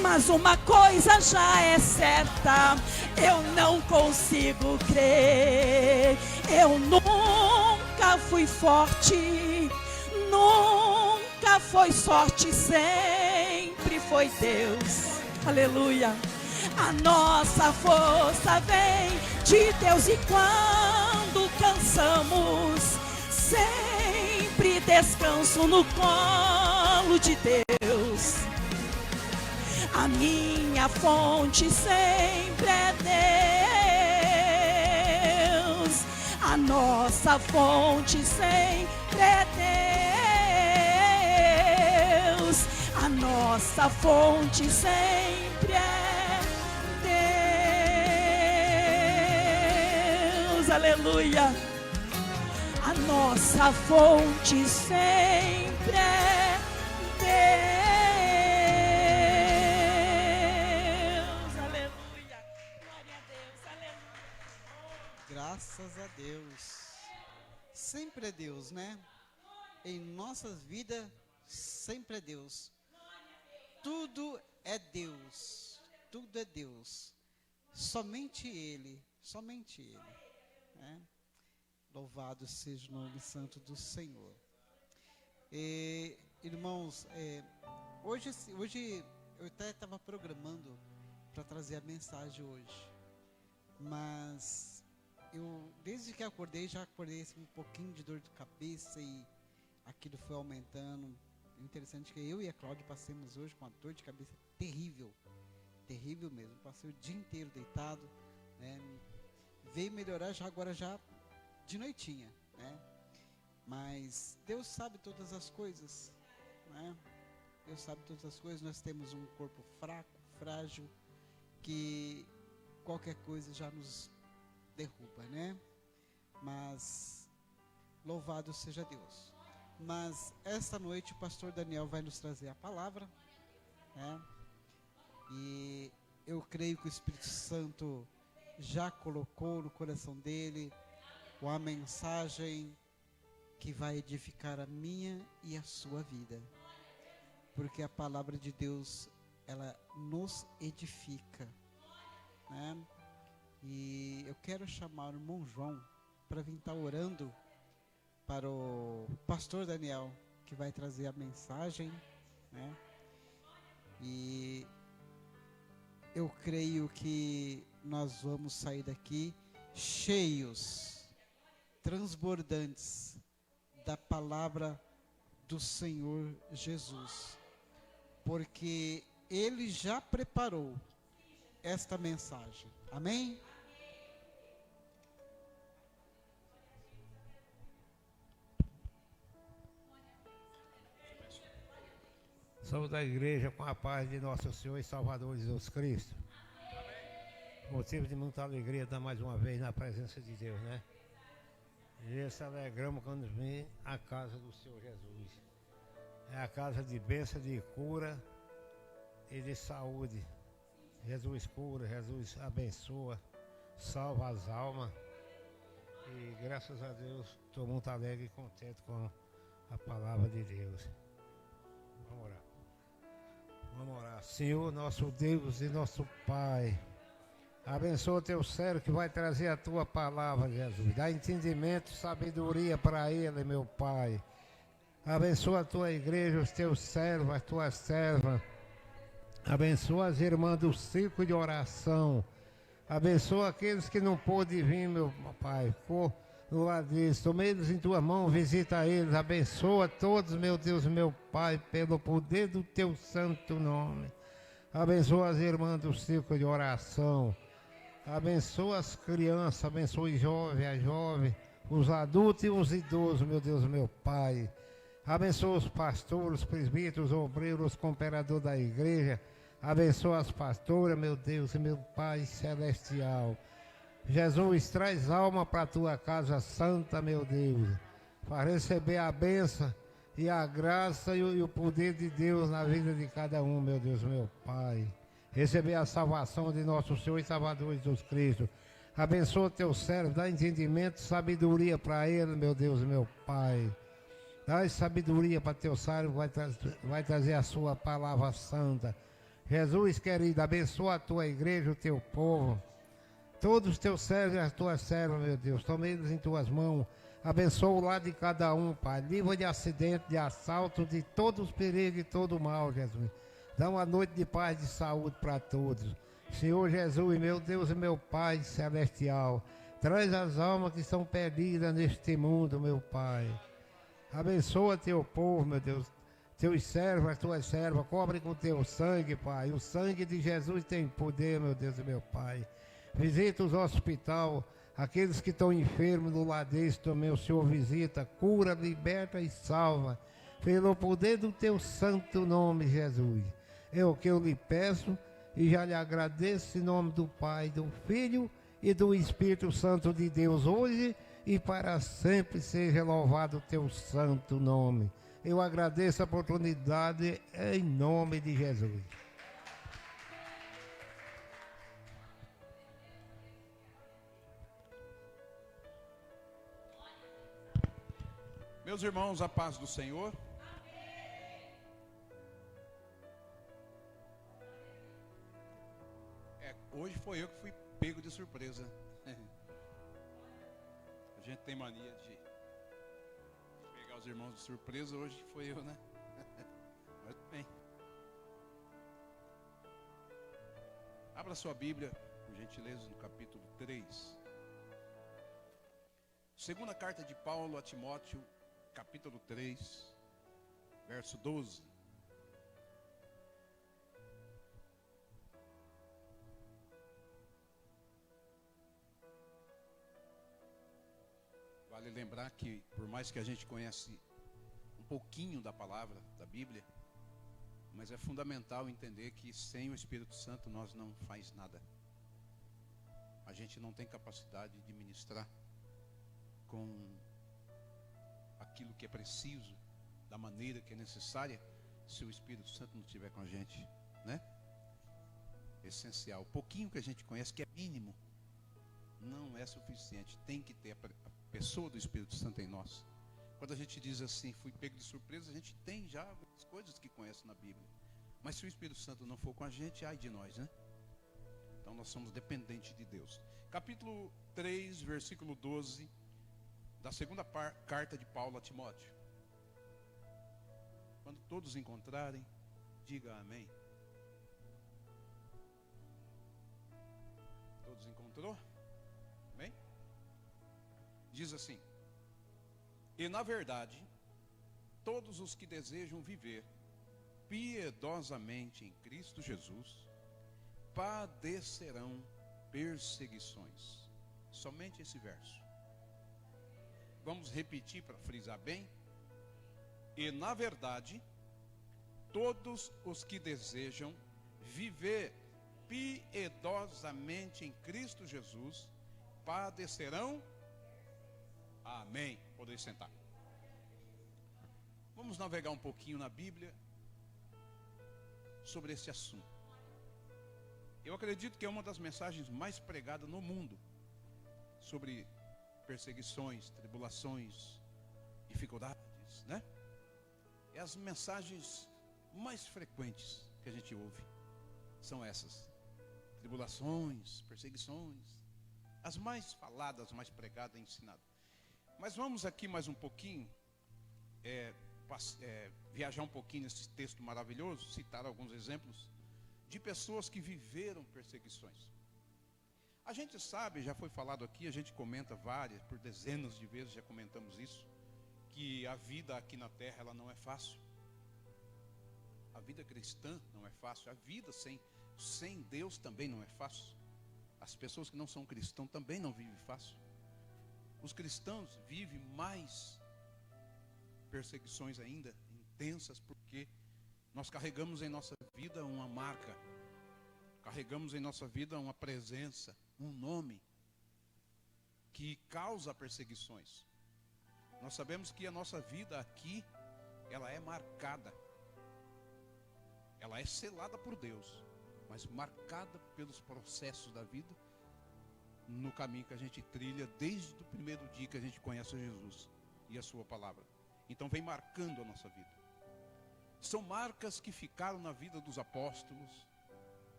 mas uma coisa já é certa, eu não consigo crer. Eu nunca fui forte, nunca foi sorte, sempre foi Deus, aleluia. A nossa força vem de Deus, e quando cansamos, sempre descanso no colo de Deus. A minha fonte sempre é Deus. A nossa fonte sempre é Deus. A nossa fonte sempre é Deus, aleluia. A nossa fonte sempre é Deus, aleluia. Glória a Deus, aleluia. Graças a Deus. Sempre é Deus, né? Em nossas vidas, sempre é Deus. Tudo é Deus. Tudo é Deus. Somente Ele. Somente Ele. Né? Louvado seja o nome santo do Senhor. Irmãos, hoje eu até estava programando para trazer a mensagem hoje. Mas eu, desde que acordei, já acordei assim, um pouquinho de dor de cabeça e aquilo foi aumentando. Interessante que eu e a Cláudia passemos hoje com uma dor de cabeça terrível. Terrível mesmo. Passei o dia inteiro deitado, né? Veio melhorar já agora já de noitinha, né? Mas Deus sabe todas as coisas, né? Deus sabe todas as coisas. Nós temos um corpo fraco, frágil, que qualquer coisa já nos derruba, né? Mas louvado seja Deus. Mas esta noite o pastor Daniel vai nos trazer a palavra, né? E eu creio que o Espírito Santo já colocou no coração dele uma mensagem que vai edificar a minha e a sua vida, porque a palavra de Deus, ela nos edifica, né? E eu quero chamar o irmão João para vir estar orando para o pastor Daniel, que vai trazer a mensagem, né? E eu creio que nós vamos sair daqui cheios, transbordantes da palavra do Senhor Jesus, porque Ele já preparou esta mensagem, amém? Saúde a igreja com a paz de nosso Senhor e Salvador Jesus Cristo. Motivo de muita alegria estar mais uma vez na presença de Deus, né? E se alegramos quando vem à casa do Senhor Jesus. É a casa de bênção, de cura e de saúde. Jesus cura, Jesus abençoa, salva as almas. E graças a Deus estou muito alegre e contente com a palavra de Deus. Vamos orar. Vamos orar. Senhor, nosso Deus e nosso Pai, abençoa o teu servo que vai trazer a tua palavra, Jesus. Dá entendimento, sabedoria para ele, meu Pai. Abençoa a tua igreja, os teus servos, as tuas servas. Abençoa as irmãs do círculo de oração. Abençoa aqueles que não pôde vir, meu Pai. Por no lado deles, tomei eles em tua mão, visita eles. Abençoa todos, meu Deus, meu Pai, pelo poder do teu santo nome. Abençoa as irmãs do círculo de oração. Abençoa as crianças, abençoa os jovens, as jovens, os adultos e os idosos, meu Deus, meu Pai. Abençoa os pastores, os presbíteros, os obreiros, os cooperadores da igreja. Abençoa as pastoras, meu Deus e meu Pai celestial. Jesus, traz alma para a tua casa santa, meu Deus, para receber a bênção e a graça e o poder de Deus na vida de cada um, meu Deus, meu Pai. Receber a salvação de nosso Senhor e Salvador Jesus Cristo. Abençoa teu servo, dá entendimento, sabedoria para ele, meu Deus, meu Pai. Dá sabedoria para teu servo, vai trazer a sua palavra santa. Jesus, querido, abençoa a tua igreja, o teu povo. Todos os teus servos e as tuas servas, meu Deus, toma eles em tuas mãos. Abençoa o lado de cada um, Pai. Livra de acidente, de assalto, de todos os perigos e todo o mal, Jesus. Dá uma noite de paz e de saúde para todos. Senhor Jesus, meu Deus e meu Pai celestial, traz as almas que estão perdidas neste mundo, meu Pai. Abençoa teu povo, meu Deus. Teus servos, as tuas servas, cobre com teu sangue, Pai. O sangue de Jesus tem poder, meu Deus e meu Pai. Visita os hospitais, aqueles que estão enfermos do lado deles também, o Senhor visita, cura, liberta e salva, pelo poder do teu santo nome, Jesus. É o que eu lhe peço e já lhe agradeço em nome do Pai, do Filho e do Espírito Santo de Deus, hoje e para sempre seja louvado o teu santo nome. Eu agradeço a oportunidade em nome de Jesus. Meus irmãos, a paz do Senhor. Hoje foi eu que fui pego de surpresa. A gente tem mania de pegar os irmãos de surpresa, hoje foi eu, né? Mas tudo bem. Abra sua Bíblia, por gentileza, no capítulo 3. Segunda carta de Paulo a Timóteo, capítulo 3, verso 12. Vale lembrar que, por mais que a gente conhece um pouquinho da palavra, da Bíblia, mas é fundamental entender que sem o Espírito Santo nós não faz nada. A gente não tem capacidade de ministrar com aquilo que é preciso, da maneira que é necessária, se o Espírito Santo não estiver com a gente, né? Essencial. O pouquinho que a gente conhece, que é mínimo, não é suficiente. Tem que ter a pessoa do Espírito Santo em nós. Quando a gente diz assim, fui pego de surpresa, a gente tem já algumas coisas que conhece na Bíblia. Mas se o Espírito Santo não for com a gente, ai de nós, né? Então nós somos dependentes de Deus. Capítulo 3, versículo 12, da segunda carta de Paulo a Timóteo. Quando todos encontrarem, diga amém. Todos encontrou? Amém? Diz assim: e na verdade, todos os que desejam viver piedosamente em Cristo Jesus padecerão perseguições. Somente esse verso. Vamos repetir para frisar bem. E na verdade, todos os que desejam viver piedosamente em Cristo Jesus padecerão. Amém. Podem sentar. Vamos navegar um pouquinho na Bíblia sobre esse assunto. Eu acredito que é uma das mensagens mais pregadas no mundo sobre perseguições, tribulações, dificuldades, né? É as mensagens mais frequentes que a gente ouve. São essas: tribulações, perseguições, as mais faladas, mais pregadas e ensinadas. Mas vamos aqui mais um pouquinho, viajar um pouquinho nesse texto maravilhoso, citar alguns exemplos de pessoas que viveram perseguições. A gente sabe, já foi falado aqui, a gente comenta por dezenas de vezes já comentamos isso, que a vida aqui na terra ela não é fácil. A vida cristã não é fácil. A vida sem Deus também não é fácil. As pessoas que não são cristãos também não vivem fácil. Os cristãos vivem mais perseguições ainda, intensas, porque nós carregamos em nossa vida uma marca, carregamos em nossa vida uma presença, um nome que causa perseguições. Nós sabemos que a nossa vida aqui, ela é marcada, ela é selada por Deus, mas marcada pelos processos da vida, no caminho que a gente trilha desde o primeiro dia que a gente conhece Jesus e a sua palavra. Então vem marcando a nossa vida. São marcas que ficaram na vida dos apóstolos,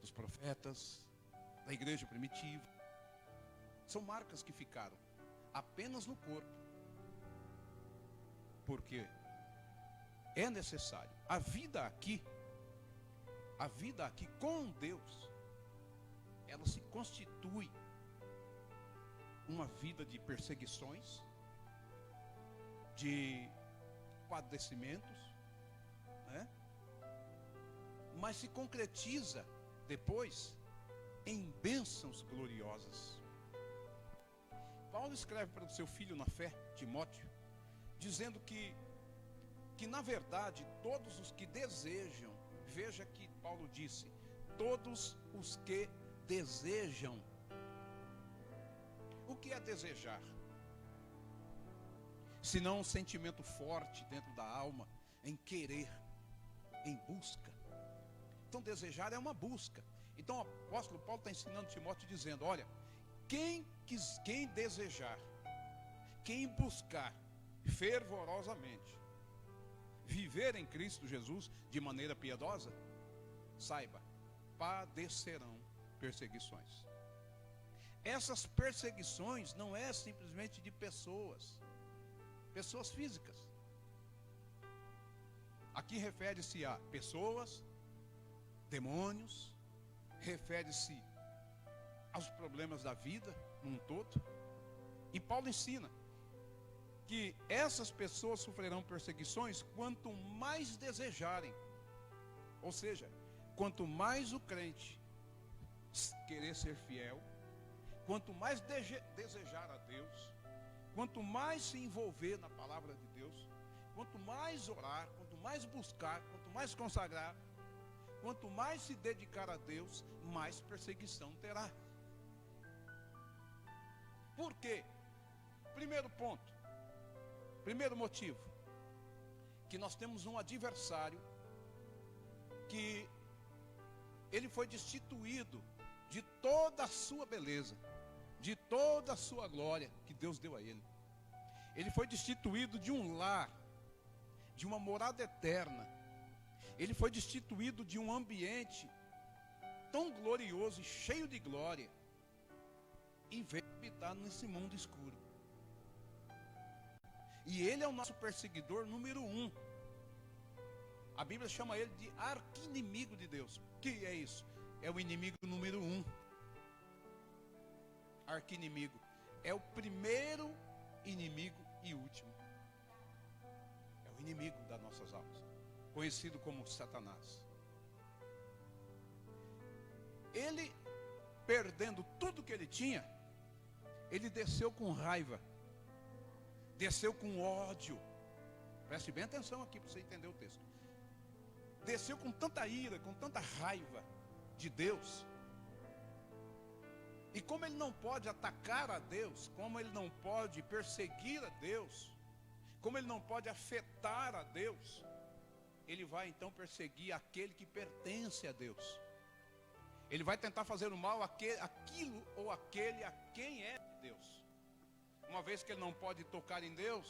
dos profetas, da igreja primitiva. São marcas que ficaram apenas no corpo, porque é necessário. A vida aqui com Deus, ela se constitui uma vida de perseguições, de padecimentos, né? Mas se concretiza depois em bênçãos gloriosas. Paulo escreve para o seu filho na fé, Timóteo, dizendo que na verdade todos os que desejam, veja que Paulo disse, todos os que desejam. O que é desejar? Senão um sentimento forte dentro da alma, em querer, em busca. Então desejar é uma busca. Então o apóstolo Paulo está ensinando Timóteo dizendo, olha, quem desejar, quem buscar fervorosamente viver em Cristo Jesus de maneira piedosa, saiba, padecerão perseguições. Essas perseguições não é simplesmente de pessoas físicas. Aqui refere-se a pessoas, demônios, refere-se aos problemas da vida num todo. E Paulo ensina que essas pessoas sofrerão perseguições quanto mais desejarem. Ou seja, quanto mais o crente querer ser fiel, quanto mais desejar a Deus, quanto mais se envolver na palavra de Deus, quanto mais orar, quanto mais buscar, quanto mais consagrar, quanto mais se dedicar a Deus, mais perseguição terá. Por quê? Primeiro ponto, primeiro motivo, que nós temos um adversário que ele foi destituído de toda a sua beleza, de toda a sua glória que Deus deu a ele. Ele foi destituído de um lar, de uma morada eterna. Ele foi destituído de um ambiente tão glorioso e cheio de glória, e veio habitar nesse mundo escuro. E ele é o nosso perseguidor número 1. A Bíblia chama ele de arqui-inimigo de Deus. O que é isso? É o inimigo número 1. Arqui-inimigo. É o primeiro inimigo e último. É o inimigo das nossas almas, conhecido como Satanás. Ele, perdendo tudo que ele tinha, ele desceu com raiva, desceu com ódio. Preste bem atenção aqui para você entender o texto. desceu com tanta ira, com tanta raiva de Deus. E como ele não pode atacar a Deus, como ele não pode perseguir a Deus, como ele não pode afetar a Deus, ele vai então perseguir aquele que pertence a Deus. Ele vai tentar fazer o mal àquilo ou àquele a quem é Deus. Uma vez que ele não pode tocar em Deus,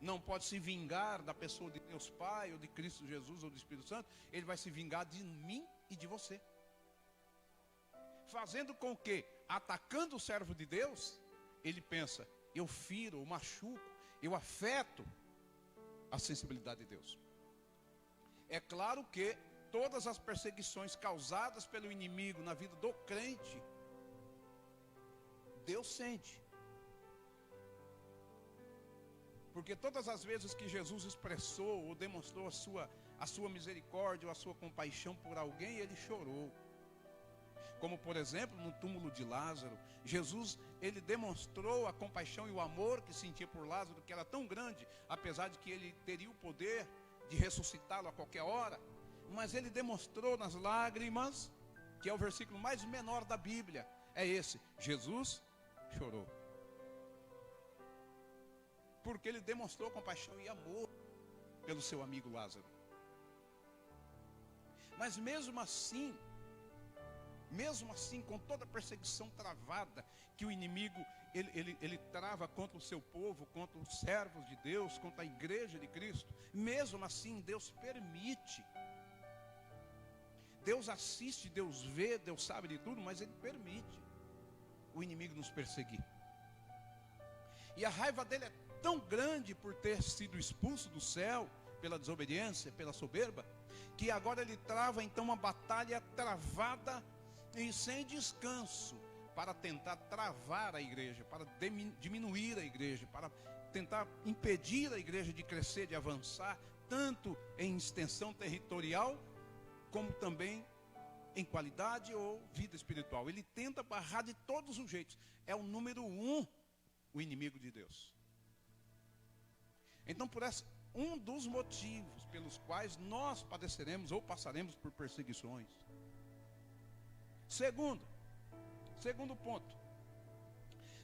não pode se vingar da pessoa de Deus Pai, ou de Cristo Jesus, ou do Espírito Santo, ele vai se vingar de mim e de você. Fazendo com que, atacando o servo de Deus, ele pensa, eu firo, eu machuco, eu afeto a sensibilidade de Deus. É claro que todas as perseguições causadas pelo inimigo na vida do crente, Deus sente. Porque todas as vezes que Jesus expressou ou demonstrou a sua misericórdia ou a sua compaixão por alguém, ele chorou. Como por exemplo no túmulo de Lázaro, Jesus, ele demonstrou a compaixão e o amor que sentia por Lázaro, que era tão grande, apesar de que ele teria o poder de ressuscitá-lo a qualquer hora, mas ele demonstrou nas lágrimas, que é o versículo mais menor da Bíblia, é esse: Jesus chorou. Porque ele demonstrou compaixão e amor pelo seu amigo Lázaro. Mas mesmo assim, com toda a perseguição travada que o inimigo ele trava contra o seu povo, contra os servos de Deus, contra a igreja de Cristo, mesmo assim Deus permite. Deus assiste, Deus vê, Deus sabe de tudo, mas Ele permite o inimigo nos perseguir. E a raiva dele é tão grande por ter sido expulso do céu, pela desobediência, pela soberba, que agora ele trava então uma batalha travada e sem descanso, para tentar travar a igreja, para diminuir a igreja, para tentar impedir a igreja de crescer, de avançar, tanto em extensão territorial, como também em qualidade ou vida espiritual. Ele tenta barrar de todos os jeitos. É o número 1, o inimigo de Deus. Então, um dos motivos pelos quais nós padeceremos ou passaremos por perseguições. Segundo ponto,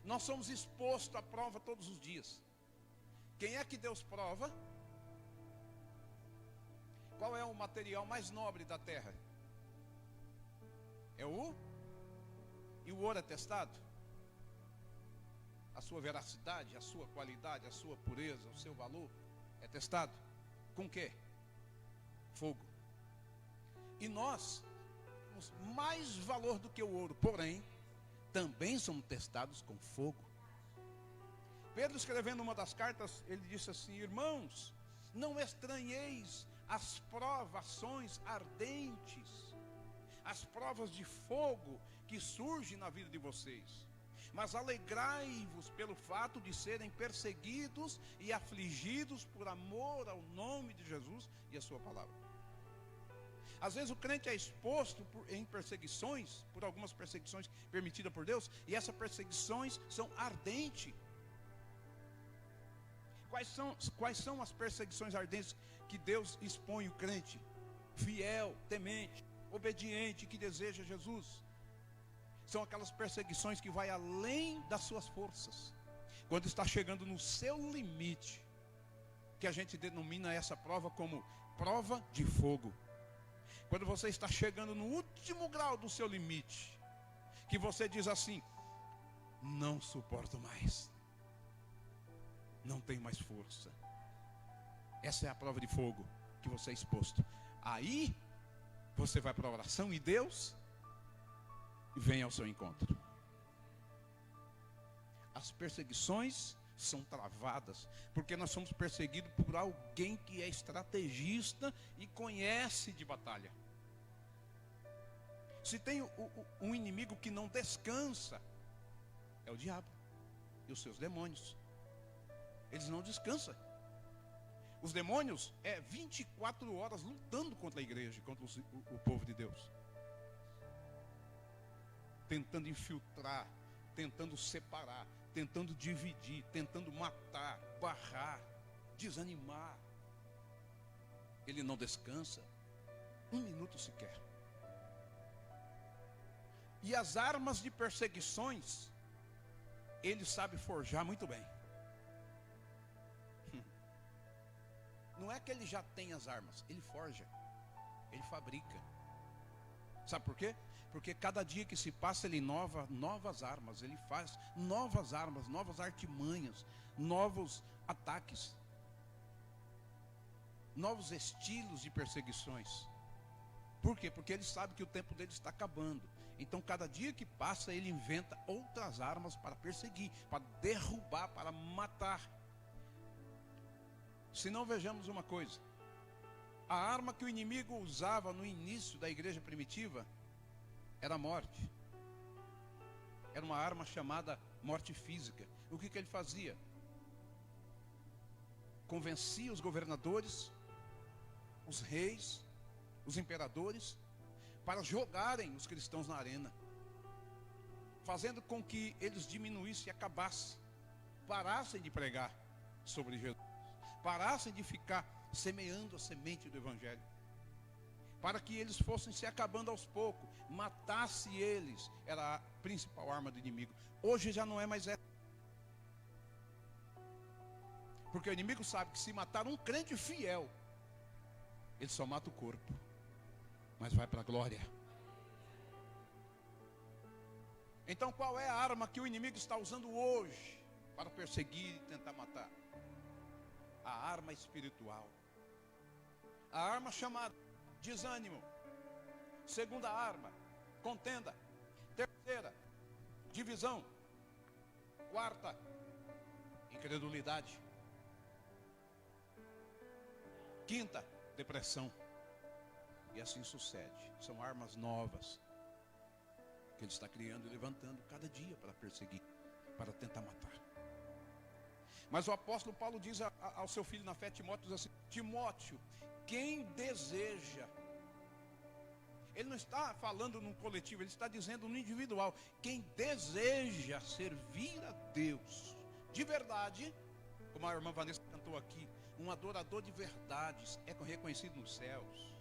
nós somos expostos à prova todos os dias. Quem é que Deus prova? Qual é o material mais nobre da terra? É o? E o ouro é testado? A sua veracidade, a sua qualidade, a sua pureza, o seu valor é testado com o quê? Fogo. E nós temos mais valor do que o ouro, porém também somos testados com fogo. Pedro, escrevendo uma das cartas, ele disse assim: irmãos, não estranheis as provações ardentes, as provas de fogo que surgem na vida de vocês, mas alegrai-vos pelo fato de serem perseguidos e afligidos por amor ao nome de Jesus e a sua palavra. Às vezes o crente é exposto em perseguições, por algumas perseguições permitidas por Deus, e essas perseguições são ardentes. Quais são as perseguições ardentes que Deus expõe o crente? Fiel, temente, obediente, que deseja Jesus. São aquelas perseguições que vai além das suas forças. Quando está chegando no seu limite, que a gente denomina essa prova como prova de fogo. Quando você está chegando no último grau do seu limite, que você diz assim: não suporto mais, não tenho mais força. Essa é a prova de fogo que você é exposto. Aí você vai para a oração e Deus vem ao seu encontro. As perseguições são travadas, porque nós somos perseguidos por alguém que é estrategista e conhece de batalha. Se tem um inimigo que não descansa, é o diabo e os seus demônios. Eles não descansam. Os demônios 24 horas lutando contra a igreja, contra o povo de Deus, tentando infiltrar, tentando separar, tentando dividir, tentando matar, barrar, desanimar. ele não descansa um minuto sequer. E as armas de perseguições, ele sabe forjar muito bem. Não é que ele já tem as armas, ele forja, ele fabrica. Sabe por quê? Porque cada dia que se passa ele inova novas armas, ele faz novas armas, novas artimanhas, novos ataques, novos estilos de perseguições. Por quê? Porque ele sabe que o tempo dele está acabando. Então cada dia que passa ele inventa outras armas para perseguir, para derrubar, para matar. Se não, vejamos uma coisa. A arma que o inimigo usava no início da igreja primitiva era a morte. Era uma arma chamada morte física. O que ele fazia? Convencia os governadores, os reis, os imperadores, para jogarem os cristãos na arena, fazendo com que eles diminuíssem e acabassem, parassem de pregar sobre Jesus, parassem de ficar semeando a semente do evangelho, para que eles fossem se acabando aos poucos, matasse eles. Era a principal arma do inimigo. Hoje já não é mais essa, porque o inimigo sabe que se matar um crente fiel, ele só mata o corpo, mas vai para a glória. Então qual é a arma que o inimigo está usando hoje para perseguir e tentar matar? A arma espiritual. A arma chamada desânimo. Segunda arma, contenda. Terceira, divisão. Quarta, incredulidade. Quinta, depressão. E assim sucede. São armas novas que ele está criando e levantando cada dia para perseguir, para tentar matar. Mas o apóstolo Paulo diz ao seu filho na fé, Timóteo, diz assim: Timóteo, quem deseja, ele não está falando num coletivo, ele está dizendo no individual, quem deseja servir a Deus de verdade, como a irmã Vanessa cantou aqui, um adorador de verdades é reconhecido nos céus.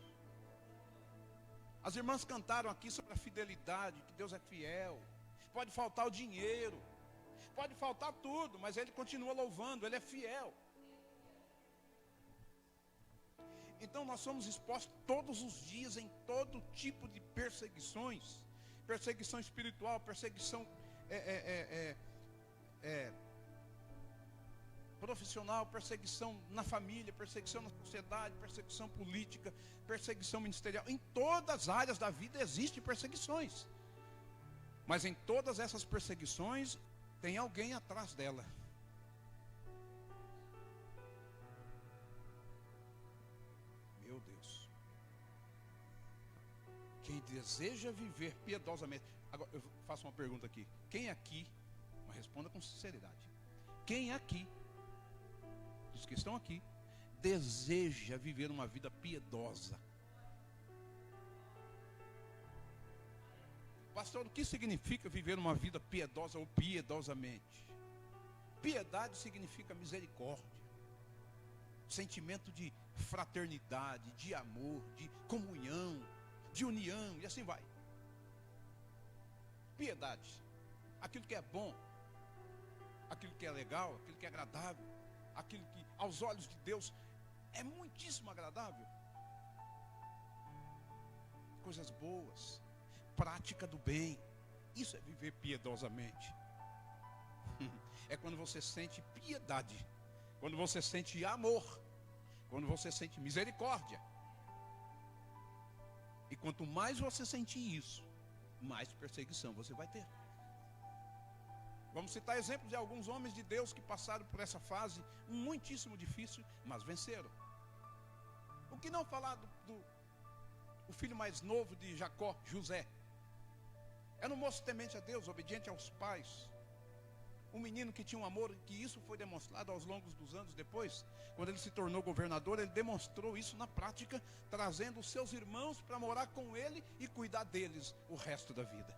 As irmãs cantaram aqui sobre a fidelidade, que Deus é fiel. Pode faltar o dinheiro, pode faltar tudo, mas ele continua louvando, ele é fiel. Então nós somos expostos todos os dias em todo tipo de perseguições. Perseguição espiritual, perseguição profissional, perseguição na família, perseguição na sociedade, perseguição política, perseguição ministerial. Em todas as áreas da vida existem perseguições. Mas em todas essas perseguições tem alguém atrás dela. Meu Deus. Quem deseja viver piedosamente. Agora eu faço uma pergunta aqui. Quem aqui, mas responda com sinceridade, quem aqui, os que estão aqui, deseja viver uma vida piedosa? Pastor, o que significa viver uma vida piedosa ou piedosamente? Piedade significa misericórdia, sentimento de fraternidade, de amor, de comunhão, de união, e assim vai. Piedade, aquilo que é bom, aquilo que é legal, aquilo que é agradável, aquilo que aos olhos de Deus é muitíssimo agradável. Coisas boas, prática do bem, isso é viver piedosamente. É quando você sente piedade, quando você sente amor, quando você sente misericórdia. E quanto mais você sentir isso, mais perseguição você vai ter. Vamos citar exemplos de alguns homens de Deus que passaram por essa fase muitíssimo difícil, mas venceram. O que não falar o filho mais novo de Jacó, José. Era um moço temente a Deus, obediente aos pais. Um menino que tinha um amor, que isso foi demonstrado aos longos dos anos depois. Quando ele se tornou governador, ele demonstrou isso na prática, trazendo os seus irmãos para morar com ele e cuidar deles o resto da vida.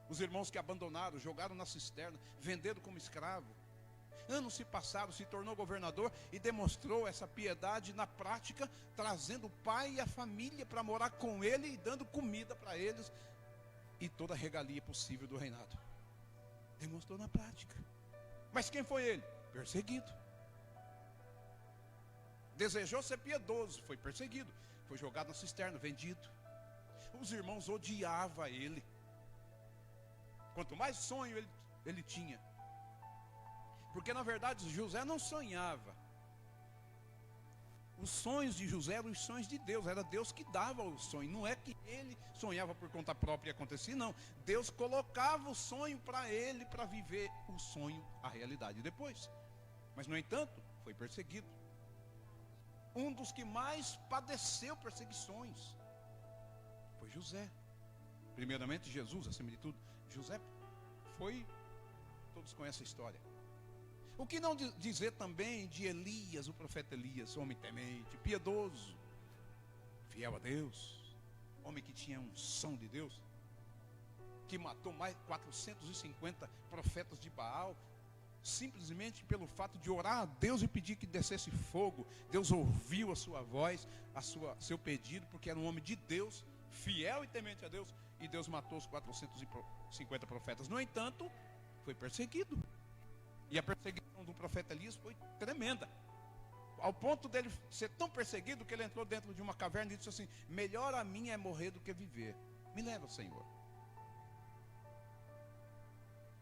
Os irmãos que abandonaram, jogaram na cisterna, venderam como escravo. Anos se passaram, se tornou governador e demonstrou essa piedade na prática, trazendo o pai e a família para morar com ele e dando comida para eles e toda a regalia possível do reinado. Demonstrou na prática. Mas quem foi ele? Perseguido. Desejou ser piedoso, foi perseguido, foi jogado na cisterna, vendido. Os irmãos odiavam ele. Quanto mais sonho ele tinha. Porque na verdade José não sonhava. Os sonhos de José eram os sonhos de Deus. Era Deus que dava o sonho. Não é que ele sonhava por conta própria e acontecia, não. Deus colocava o sonho para ele, para viver o sonho, a realidade depois. Mas no entanto, foi perseguido. Um dos que mais padeceu perseguições foi José. Primeiramente Jesus, acima de tudo. José foi, todos conhecem a história. O que não dizer também de Elias, o profeta Elias, homem temente, piedoso, fiel a Deus, homem que tinha unção de Deus, que matou mais de 450 profetas de Baal, simplesmente pelo fato de orar a Deus e pedir que descesse fogo. Deus ouviu a sua voz, seu pedido, porque era um homem de Deus, fiel e temente a Deus, e Deus matou os 450 profetas. No entanto, foi perseguido. E a perseguição do profeta Elias foi tremenda. Ao ponto dele ser tão perseguido que ele entrou dentro de uma caverna e disse assim: melhor a mim é morrer do que viver. Me leva, Senhor.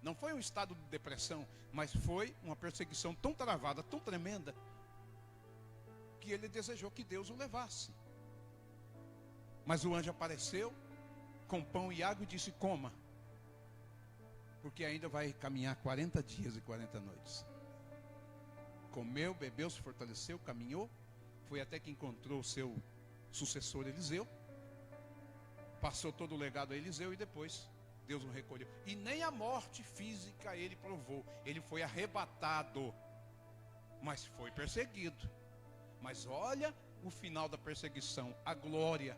Não foi um estado de depressão, mas foi uma perseguição tão travada, tão tremenda, que ele desejou que Deus o levasse. Mas o anjo apareceu com pão e água e disse: coma, porque ainda vai caminhar 40 dias e 40 noites. Comeu, bebeu, se fortaleceu, caminhou, foi até que encontrou o seu sucessor Eliseu, passou todo o legado a Eliseu e depois Deus o recolheu. E nem a morte física ele provou. Ele foi arrebatado, mas foi perseguido. Mas olha o final da perseguição: a glória,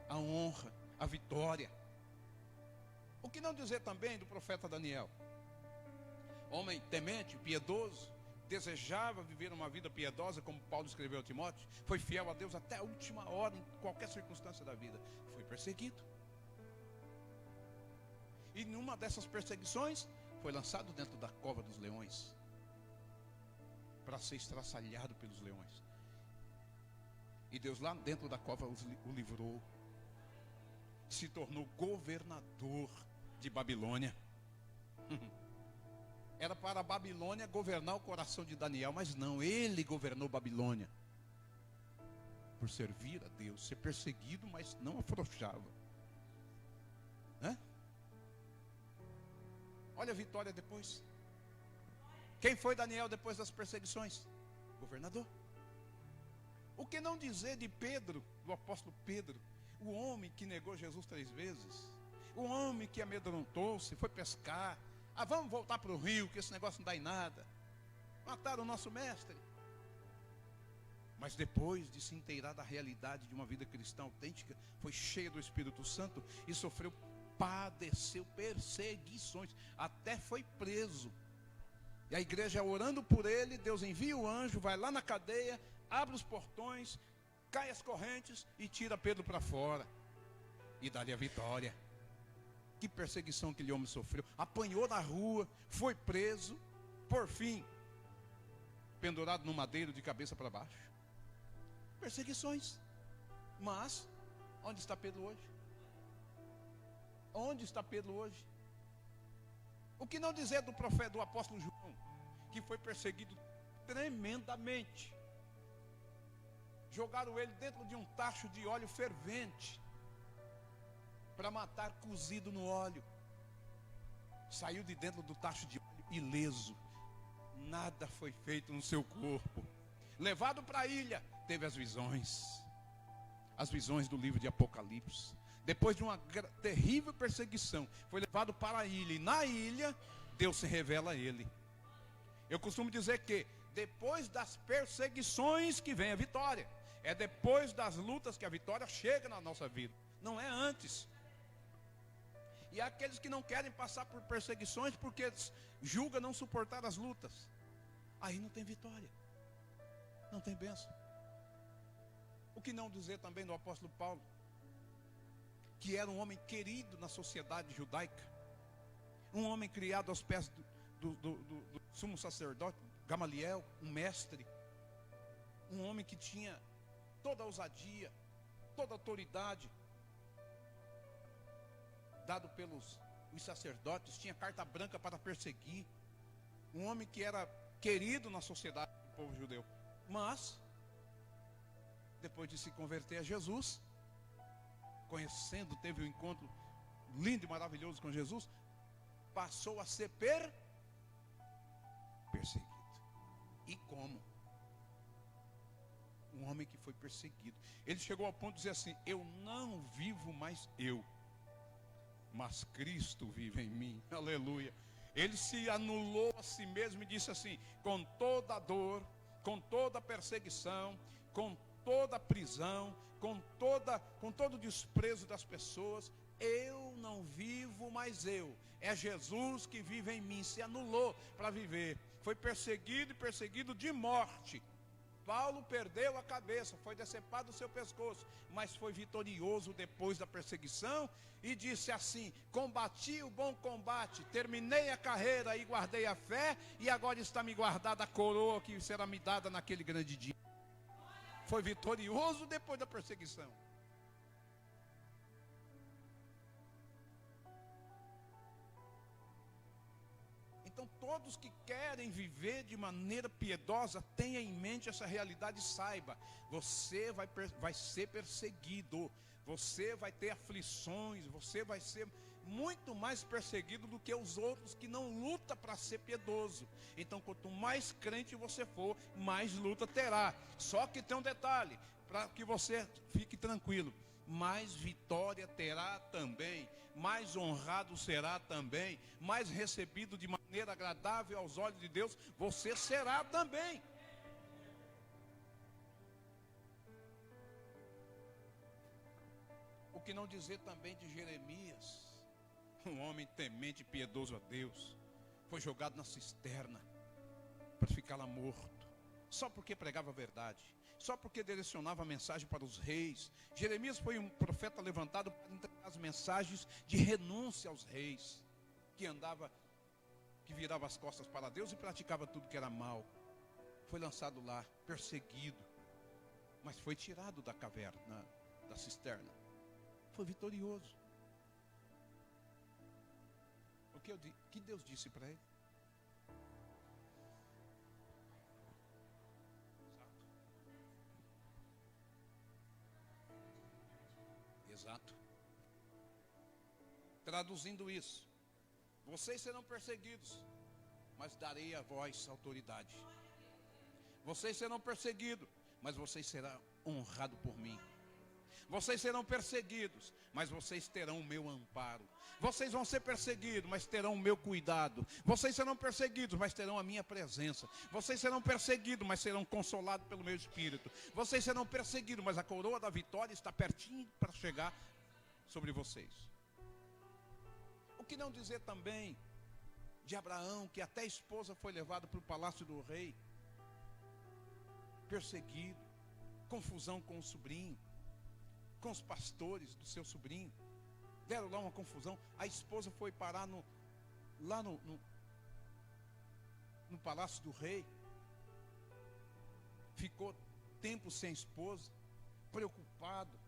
a honra, a vitória. O que não dizer também do profeta Daniel? Homem temente, piedoso, desejava viver uma vida piedosa, como Paulo escreveu a Timóteo. Foi fiel a Deus até a última hora, em qualquer circunstância da vida. Foi perseguido. E numa dessas perseguições, foi lançado dentro da cova dos leões, para ser estraçalhado pelos leões. E Deus lá dentro da cova o livrou. Se tornou governador de Babilônia. Era para a Babilônia governar o coração de Daniel, mas não, ele governou Babilônia. Por servir a Deus, ser perseguido, mas não afrouxava. Olha a vitória depois. Quem foi Daniel depois das perseguições? Governador. O que não dizer de Pedro, do apóstolo Pedro, o homem que negou Jesus 3 vezes, o homem que amedrontou-se, foi pescar. Vamos voltar para o rio, que esse negócio não dá em nada. Mataram o nosso mestre. Mas depois de se inteirar da realidade de uma vida cristã autêntica, foi cheio do Espírito Santo e padeceu perseguições, até foi preso. E a igreja orando por ele, Deus envia o anjo, vai lá na cadeia, abre os portões, cai as correntes e tira Pedro para fora e dá-lhe a vitória. Que perseguição aquele homem sofreu. Apanhou na rua, foi preso, por fim pendurado no madeiro de cabeça para baixo. Perseguições. Mas onde está Pedro hoje? Onde está Pedro hoje? O que não dizer do profeta, do apóstolo João, que foi perseguido tremendamente. Jogaram ele dentro de um tacho de óleo fervente para matar cozido no óleo. Saiu de dentro do tacho de óleo ileso. Nada foi feito no seu corpo. Levado para a ilha, teve as visões do livro de Apocalipse. Depois de uma terrível perseguição, foi levado para a ilha. E na ilha, Deus se revela a ele. Eu costumo dizer que depois das perseguições que vem a vitória. É depois das lutas que a vitória chega na nossa vida. Não é antes. E há aqueles que não querem passar por perseguições porque julgam não suportar as lutas. aí não tem vitória, não tem bênção. O que não dizer também do apóstolo Paulo, que era um homem querido na sociedade judaica, um homem criado aos pés do sumo sacerdote Gamaliel, um mestre, um homem que tinha toda a ousadia, toda a autoridade, dado pelos os sacerdotes, tinha carta branca para perseguir, um homem que era querido na sociedade do povo judeu, mas depois de se converter a Jesus, conhecendo, teve um encontro lindo e maravilhoso com Jesus, passou a ser perseguido. E como? Um homem que foi perseguido. Ele chegou ao ponto de dizer assim: eu não vivo mais eu, mas Cristo vive em mim. Aleluia. Ele se anulou a si mesmo e disse assim: com toda a dor, com toda a perseguição, com toda a prisão, com todo o desprezo das pessoas, eu não vivo mais eu, é Jesus que vive em mim. Se anulou para viver, foi perseguido e perseguido de morte. Paulo perdeu a cabeça, foi decepado o seu pescoço, mas foi vitorioso depois da perseguição e disse assim: combati o bom combate, terminei a carreira e guardei a fé, e agora está me guardada a coroa que será me dada naquele grande dia. Foi vitorioso depois da perseguição. Então todos que querem viver de maneira piedosa, tenha em mente essa realidade e saiba: você vai ser perseguido, você vai ter aflições, você vai ser muito mais perseguido do que os outros que não lutam para ser piedoso. Então quanto mais crente você for, mais luta terá. Só que tem um detalhe, para que você fique tranquilo: mais vitória terá também, mais honrado será também, mais recebido de maneira agradável aos olhos de Deus você será também. O que não dizer também de Jeremias, um homem temente e piedoso a Deus, foi jogado na cisterna para ficar lá morto, só porque pregava a verdade, só porque direcionava a mensagem para os reis. Jeremias foi um profeta levantado para entregar as mensagens de renúncia aos reis, que virava as costas para Deus e praticava tudo que era mal. Foi lançado lá, perseguido, mas foi tirado da caverna, da cisterna. Foi vitorioso. O que Deus disse para ele? Exato. Traduzindo isso: vocês serão perseguidos, mas darei a vós autoridade. Vocês serão perseguidos, mas vocês serão honrados por mim. Vocês serão perseguidos, mas vocês terão o meu amparo. Vocês vão ser perseguidos, mas terão o meu cuidado. Vocês serão perseguidos, mas terão a minha presença. Vocês serão perseguidos, mas serão consolados pelo meu Espírito. Vocês serão perseguidos, mas a coroa da vitória está pertinho para chegar sobre vocês. O que não dizer também de Abraão, que até a esposa foi levada para o palácio do rei, perseguido, confusão com o sobrinho, com os pastores do seu sobrinho, deram lá uma confusão. A esposa foi parar lá no palácio do rei, ficou tempo sem esposa, preocupado.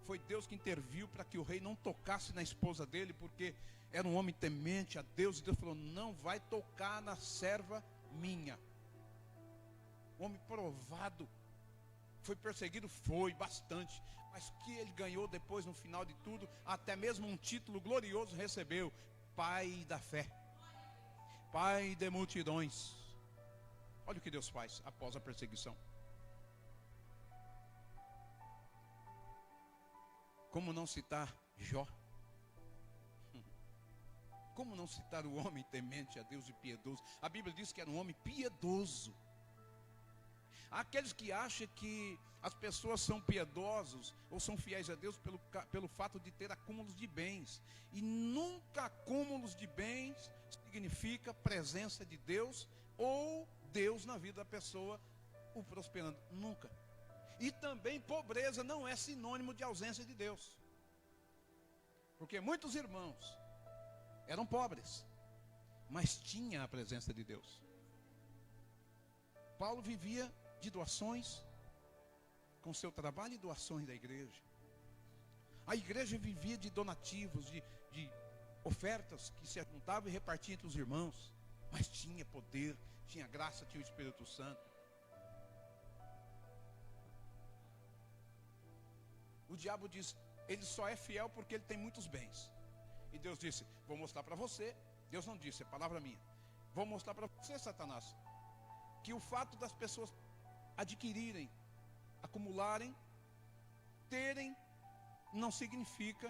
Foi Deus que interviu para que o rei não tocasse na esposa dele, porque era um homem temente a Deus, e Deus falou: não vai tocar na serva minha. Um homem provado. Foi perseguido? Foi, bastante. Mas que ele ganhou depois, no final de tudo, até mesmo um título glorioso recebeu: Pai da fé, Pai de multidões. Olha o que Deus faz após a perseguição. Como não citar Jó? Como não citar o homem temente a Deus e piedoso? A Bíblia diz que era um homem piedoso. Aqueles que acham que as pessoas são piedosos ou são fiéis a Deus pelo fato de ter acúmulos de bens. E nunca acúmulos de bens significa presença de Deus ou Deus na vida da pessoa o prosperando. Nunca. E também pobreza não é sinônimo de ausência de Deus. Porque muitos irmãos eram pobres, mas tinha a presença de Deus. Paulo vivia de doações, com seu trabalho e doações da igreja. A igreja vivia de donativos, de ofertas que se juntavam e repartiam entre os irmãos. Mas tinha poder, tinha graça, tinha o Espírito Santo. O diabo diz, ele só é fiel porque ele tem muitos bens. E Deus disse, vou mostrar para você. Deus não disse, é palavra minha. Vou mostrar para você, Satanás, que o fato das pessoas adquirirem, acumularem, terem, não significa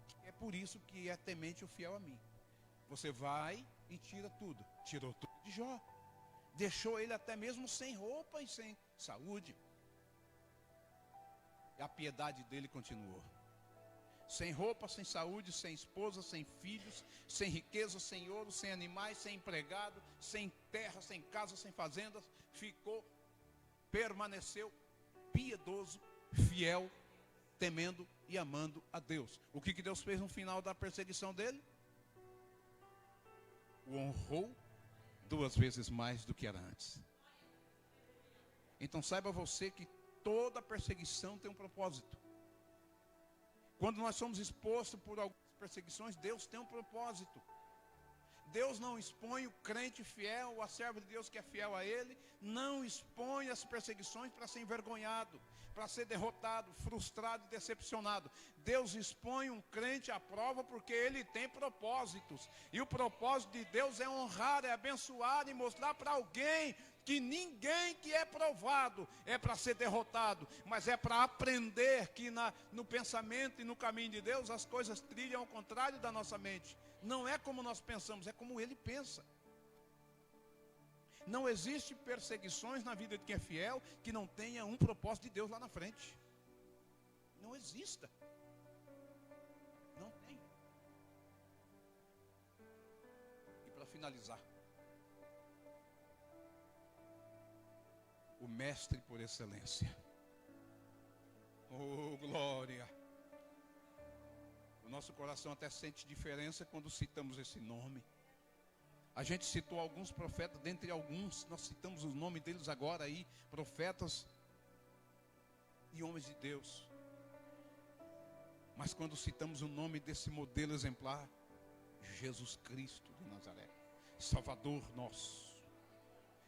que é por isso que é temente ou fiel a mim. Você vai e tira tudo. Tirou tudo de Jó. Deixou ele até mesmo sem roupa e sem saúde. E a piedade dele continuou. Sem roupa, sem saúde, sem esposa, sem filhos, sem riqueza, sem ouro, sem animais, sem empregado, sem terra, sem casa, sem fazendas. Permaneceu piedoso, fiel, temendo e amando a Deus. O que Deus fez no final da perseguição dele? O honrou 2 vezes mais do que era antes. Então saiba você que toda perseguição tem um propósito. Quando nós somos expostos por algumas perseguições, Deus tem um propósito. Deus não expõe o crente fiel, o servo de Deus que é fiel a Ele, não expõe as perseguições para ser envergonhado, para ser derrotado, frustrado e decepcionado. Deus expõe um crente à prova porque Ele tem propósitos. E o propósito de Deus é honrar, é abençoar e mostrar para alguém que ninguém que é provado é para ser derrotado, mas é para aprender que no pensamento e no caminho de Deus as coisas trilham ao contrário da nossa mente. Não é como nós pensamos, é como Ele pensa. Não existe perseguições na vida de quem é fiel que não tenha um propósito de Deus lá na frente. Não exista. Não tem. E para finalizar, o mestre por excelência. Oh, glória! O nosso coração até sente diferença quando citamos esse nome. A gente citou alguns profetas, dentre alguns, nós citamos os nomes deles agora aí, profetas e homens de Deus. Mas quando citamos o nome desse modelo exemplar, Jesus Cristo de Nazaré, Salvador nosso.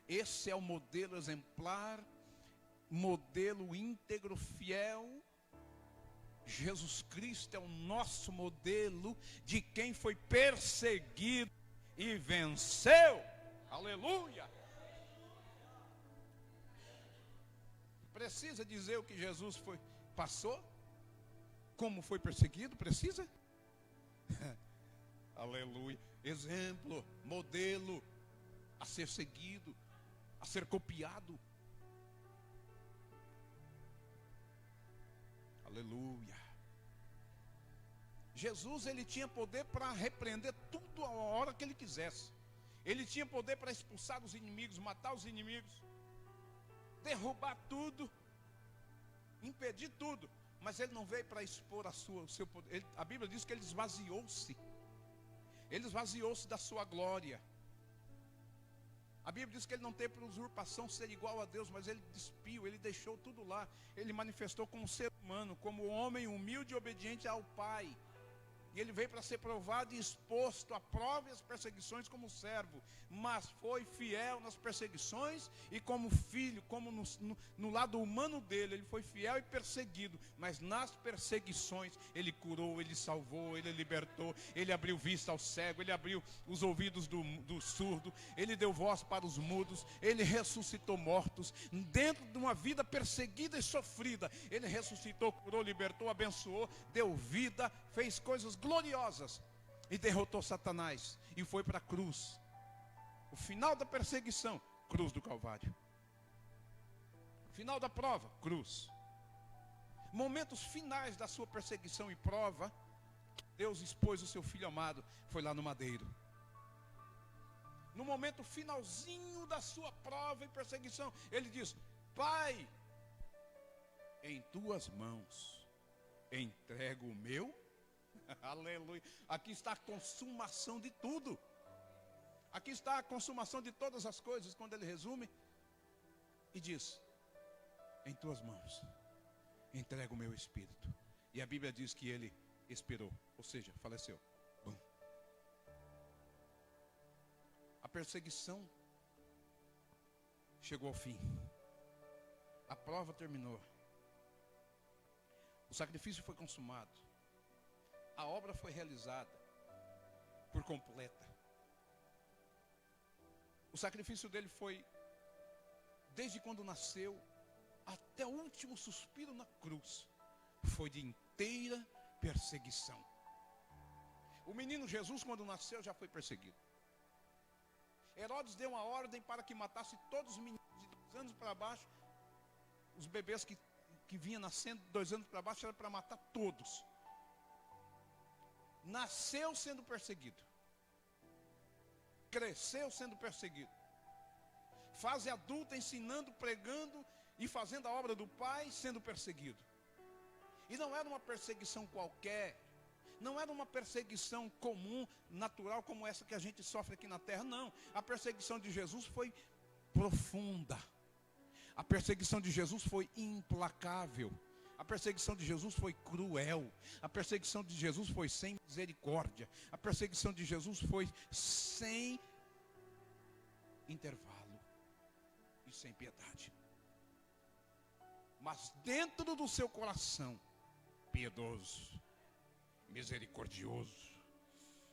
Esse é o modelo exemplar, modelo íntegro, fiel. Jesus Cristo é o nosso modelo de quem foi perseguido e venceu. Aleluia! Precisa dizer o que Jesus passou? Como foi perseguido? Precisa? Aleluia! Exemplo, modelo a ser seguido, a ser copiado. Aleluia. Jesus, ele tinha poder para repreender tudo a hora que ele quisesse. Ele tinha poder para expulsar os inimigos, matar os inimigos, derrubar tudo, impedir tudo. Mas ele não veio para expor o seu poder. A Bíblia diz que ele esvaziou-se. Ele esvaziou-se da sua glória. A Bíblia diz que ele não teve por usurpação ser igual a Deus, mas ele despiu, ele deixou tudo lá. Ele manifestou como ser humano, como homem humilde e obediente ao Pai. E ele veio para ser provado e exposto à prova e às perseguições como servo. Mas foi fiel nas perseguições e como filho, como no lado humano dele, ele foi fiel e perseguido. Mas nas perseguições, ele curou, ele salvou, ele libertou, ele abriu vista ao cego, ele abriu os ouvidos do surdo, ele deu voz para os mudos, ele ressuscitou mortos. Dentro de uma vida perseguida e sofrida, ele ressuscitou, curou, libertou, abençoou, deu vida, fez coisas gloriosas e derrotou Satanás e foi para a cruz. O final da perseguição, cruz do Calvário. O final da prova, cruz. Momentos finais da sua perseguição e prova, Deus expôs o seu filho amado, foi lá no madeiro. No momento finalzinho da sua prova e perseguição, ele diz: Pai, em tuas mãos entrego o meu. Aleluia. Aqui está a consumação de tudo. Aqui está a consumação de todas as coisas, quando ele resume e diz: em tuas mãos entrego o meu espírito. E a Bíblia diz que ele expirou, ou seja, faleceu. Bom. A perseguição chegou ao fim. A prova terminou. O sacrifício foi consumado. A obra foi realizada por completa. O sacrifício dele foi, desde quando nasceu até o último suspiro na cruz, foi de inteira perseguição. O menino Jesus, quando nasceu, já foi perseguido. Herodes deu uma ordem para que matasse todos os meninos de 2 anos para baixo. Os bebês que vinham nascendo de 2 anos para baixo, era para matar todos. Nasceu sendo perseguido. Cresceu sendo perseguido. Fase adulta, ensinando, pregando e fazendo a obra do Pai, sendo perseguido. E não era uma perseguição qualquer. Não era uma perseguição comum, natural, como essa que a gente sofre aqui na terra. Não. A perseguição de Jesus foi profunda. A perseguição de Jesus foi implacável. A perseguição de Jesus foi cruel. A perseguição de Jesus foi sem misericórdia. A perseguição de Jesus foi sem intervalo e sem piedade. Mas dentro do seu coração, piedoso, misericordioso,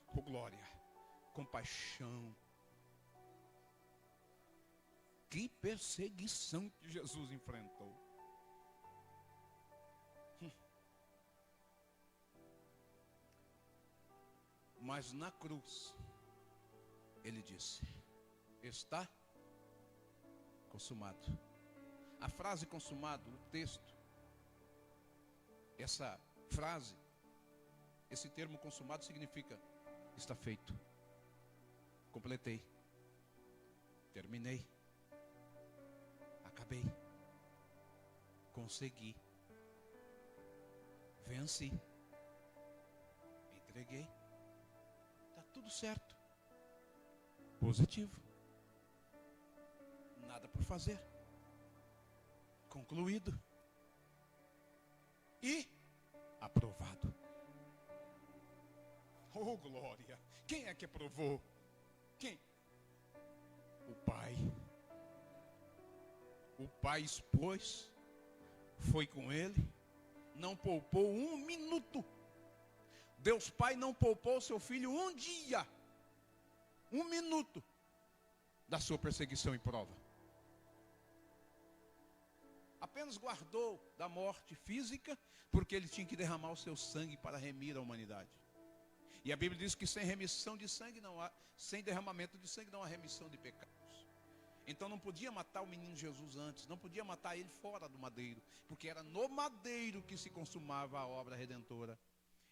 com glória, compaixão. Que perseguição que Jesus enfrentou. Mas na cruz, ele disse: está consumado. A frase consumado, o texto, essa frase, esse termo consumado significa: está feito, completei, terminei, acabei, consegui, venci, entreguei. Está tudo certo. Positivo. Nada por fazer. Concluído. E aprovado. Oh, glória. Quem é que aprovou? Quem? O Pai. O Pai expôs. Foi com ele. Não poupou um minuto. Deus Pai não poupou seu filho um dia, um minuto da sua perseguição e prova. Apenas guardou da morte física, porque ele tinha que derramar o seu sangue para remir a humanidade. E a Bíblia diz que sem remissão de sangue não há, sem derramamento de sangue não há remissão de pecados. Então não podia matar o menino Jesus antes, não podia matar ele fora do madeiro, porque era no madeiro que se consumava a obra redentora.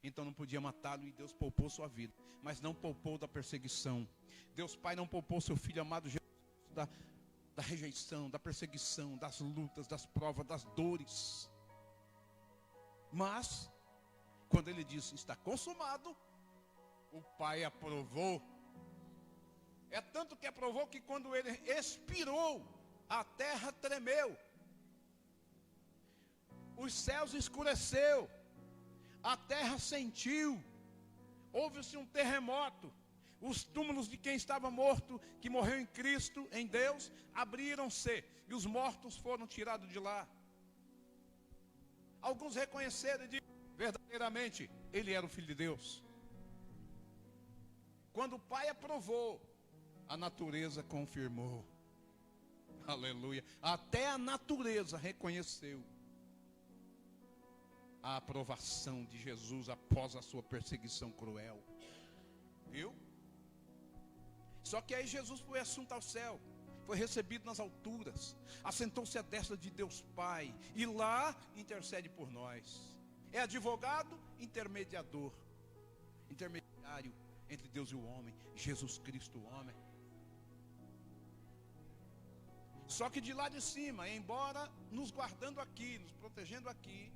Então não podia matá-lo e Deus poupou sua vida. Mas não poupou da perseguição. Deus Pai não poupou seu filho amado Jesus da rejeição, da perseguição, das lutas, das provas, das dores. Mas, quando ele disse: está consumado, o Pai aprovou. É tanto que aprovou que quando ele expirou, a terra tremeu. Os céus escureceu. A terra sentiu, houve-se um terremoto, os túmulos de quem estava morto, que morreu em Cristo, em Deus, abriram-se, e os mortos foram tirados de lá. Alguns reconheceram e disseram: verdadeiramente, ele era o Filho de Deus. Quando o Pai aprovou, a natureza confirmou. Aleluia. Até a natureza reconheceu a aprovação de Jesus após a sua perseguição cruel. Viu? Só que aí Jesus foi assunto ao céu, foi recebido nas alturas, assentou-se à destra de Deus Pai, e lá intercede por nós. É advogado, intermediário entre Deus e o homem, Jesus Cristo o homem. Só que de lá de cima, embora nos guardando aqui, nos protegendo aqui,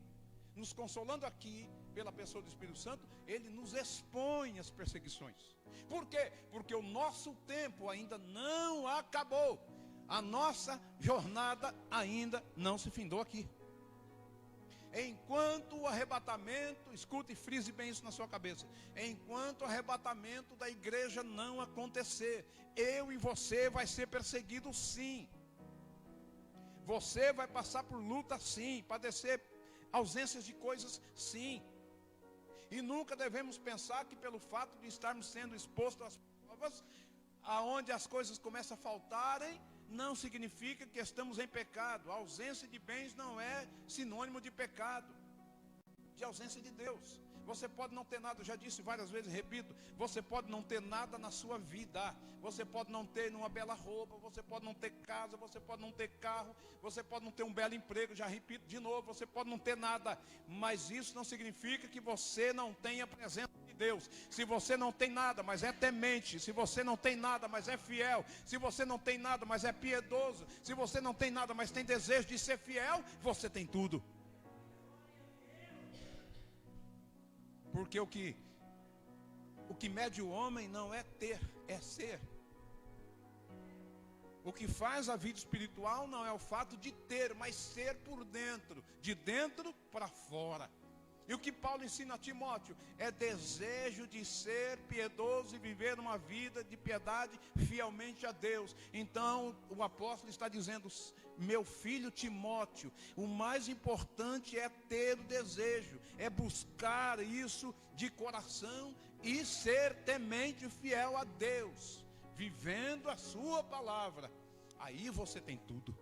nos consolando aqui, pela pessoa do Espírito Santo, Ele nos expõe às perseguições. Por quê? Porque o nosso tempo ainda não acabou. A nossa jornada ainda não se findou aqui. Enquanto o arrebatamento, escute e frise bem isso na sua cabeça, enquanto o arrebatamento da igreja não acontecer, eu e você vai ser perseguido sim. Você vai passar por luta sim, padecer ausências de coisas sim. E nunca devemos pensar que pelo fato de estarmos sendo expostos às provas, aonde as coisas começam a faltarem, não significa que estamos em pecado. A ausência de bens não é sinônimo de pecado, de ausência de Deus. Você pode não ter nada, eu já disse várias vezes, repito, você pode não ter nada na sua vida. Você pode não ter uma bela roupa, você pode não ter casa, você pode não ter carro, você pode não ter um belo emprego, já repito de novo, você pode não ter nada. Mas isso não significa que você não tenha a presença de Deus. Se você não tem nada, mas é temente, se você não tem nada, mas é fiel, se você não tem nada, mas é piedoso, se você não tem nada, mas tem desejo de ser fiel, você tem tudo. Porque o que mede o homem não é ter, é ser. O que faz a vida espiritual não é o fato de ter, mas ser por dentro, de dentro para fora. E o que Paulo ensina a Timóteo é desejo de ser piedoso e viver uma vida de piedade fielmente a Deus. Então o apóstolo está dizendo: meu filho Timóteo, o mais importante é ter o desejo, é buscar isso de coração e ser temente e fiel a Deus, vivendo a sua palavra. Aí você tem tudo.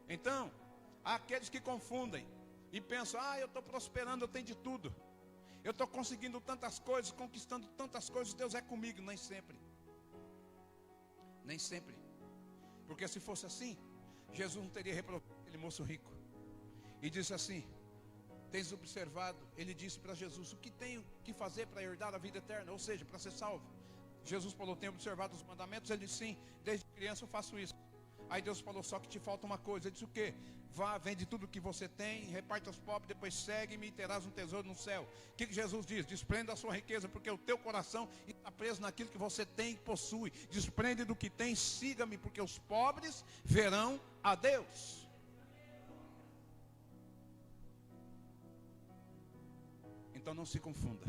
Então, há aqueles que confundem e pensam: eu estou prosperando, eu tenho de tudo, eu estou conseguindo tantas coisas, conquistando tantas coisas, Deus é comigo. Nem sempre. Nem sempre. Porque se fosse assim, Jesus não teria reprovado aquele moço rico. E disse assim: tens observado? Ele disse para Jesus: o que tenho que fazer para herdar a vida eterna? Ou seja, para ser salvo. Jesus falou: tenho observado os mandamentos? Ele disse: sim, desde criança eu faço isso. Aí Deus falou: só que te falta uma coisa. Ele disse: o quê? Vá, vende tudo que você tem, reparte aos pobres, depois segue-me e terás um tesouro no céu. O que Jesus diz? Desprenda a sua riqueza, porque o teu coração está preso naquilo que você tem e possui. Desprende do que tem, siga-me, porque os pobres verão a Deus. Então não se confunda.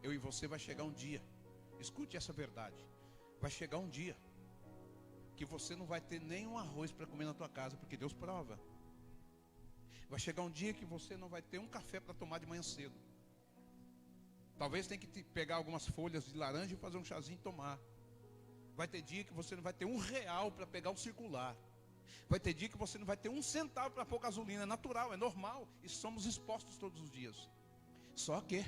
Eu e você vai chegar um dia, escute essa verdade, vai chegar um dia que você não vai ter nenhum arroz para comer na tua casa, porque Deus prova. Vai chegar um dia que você não vai ter um café para tomar de manhã cedo. Talvez tenha que pegar algumas folhas de laranja e fazer um chazinho e tomar. Vai ter dia que você não vai ter R$1 para pegar um circular. Vai ter dia que você não vai ter 1 centavo para pôr gasolina. É natural, é normal, e somos expostos todos os dias. Só que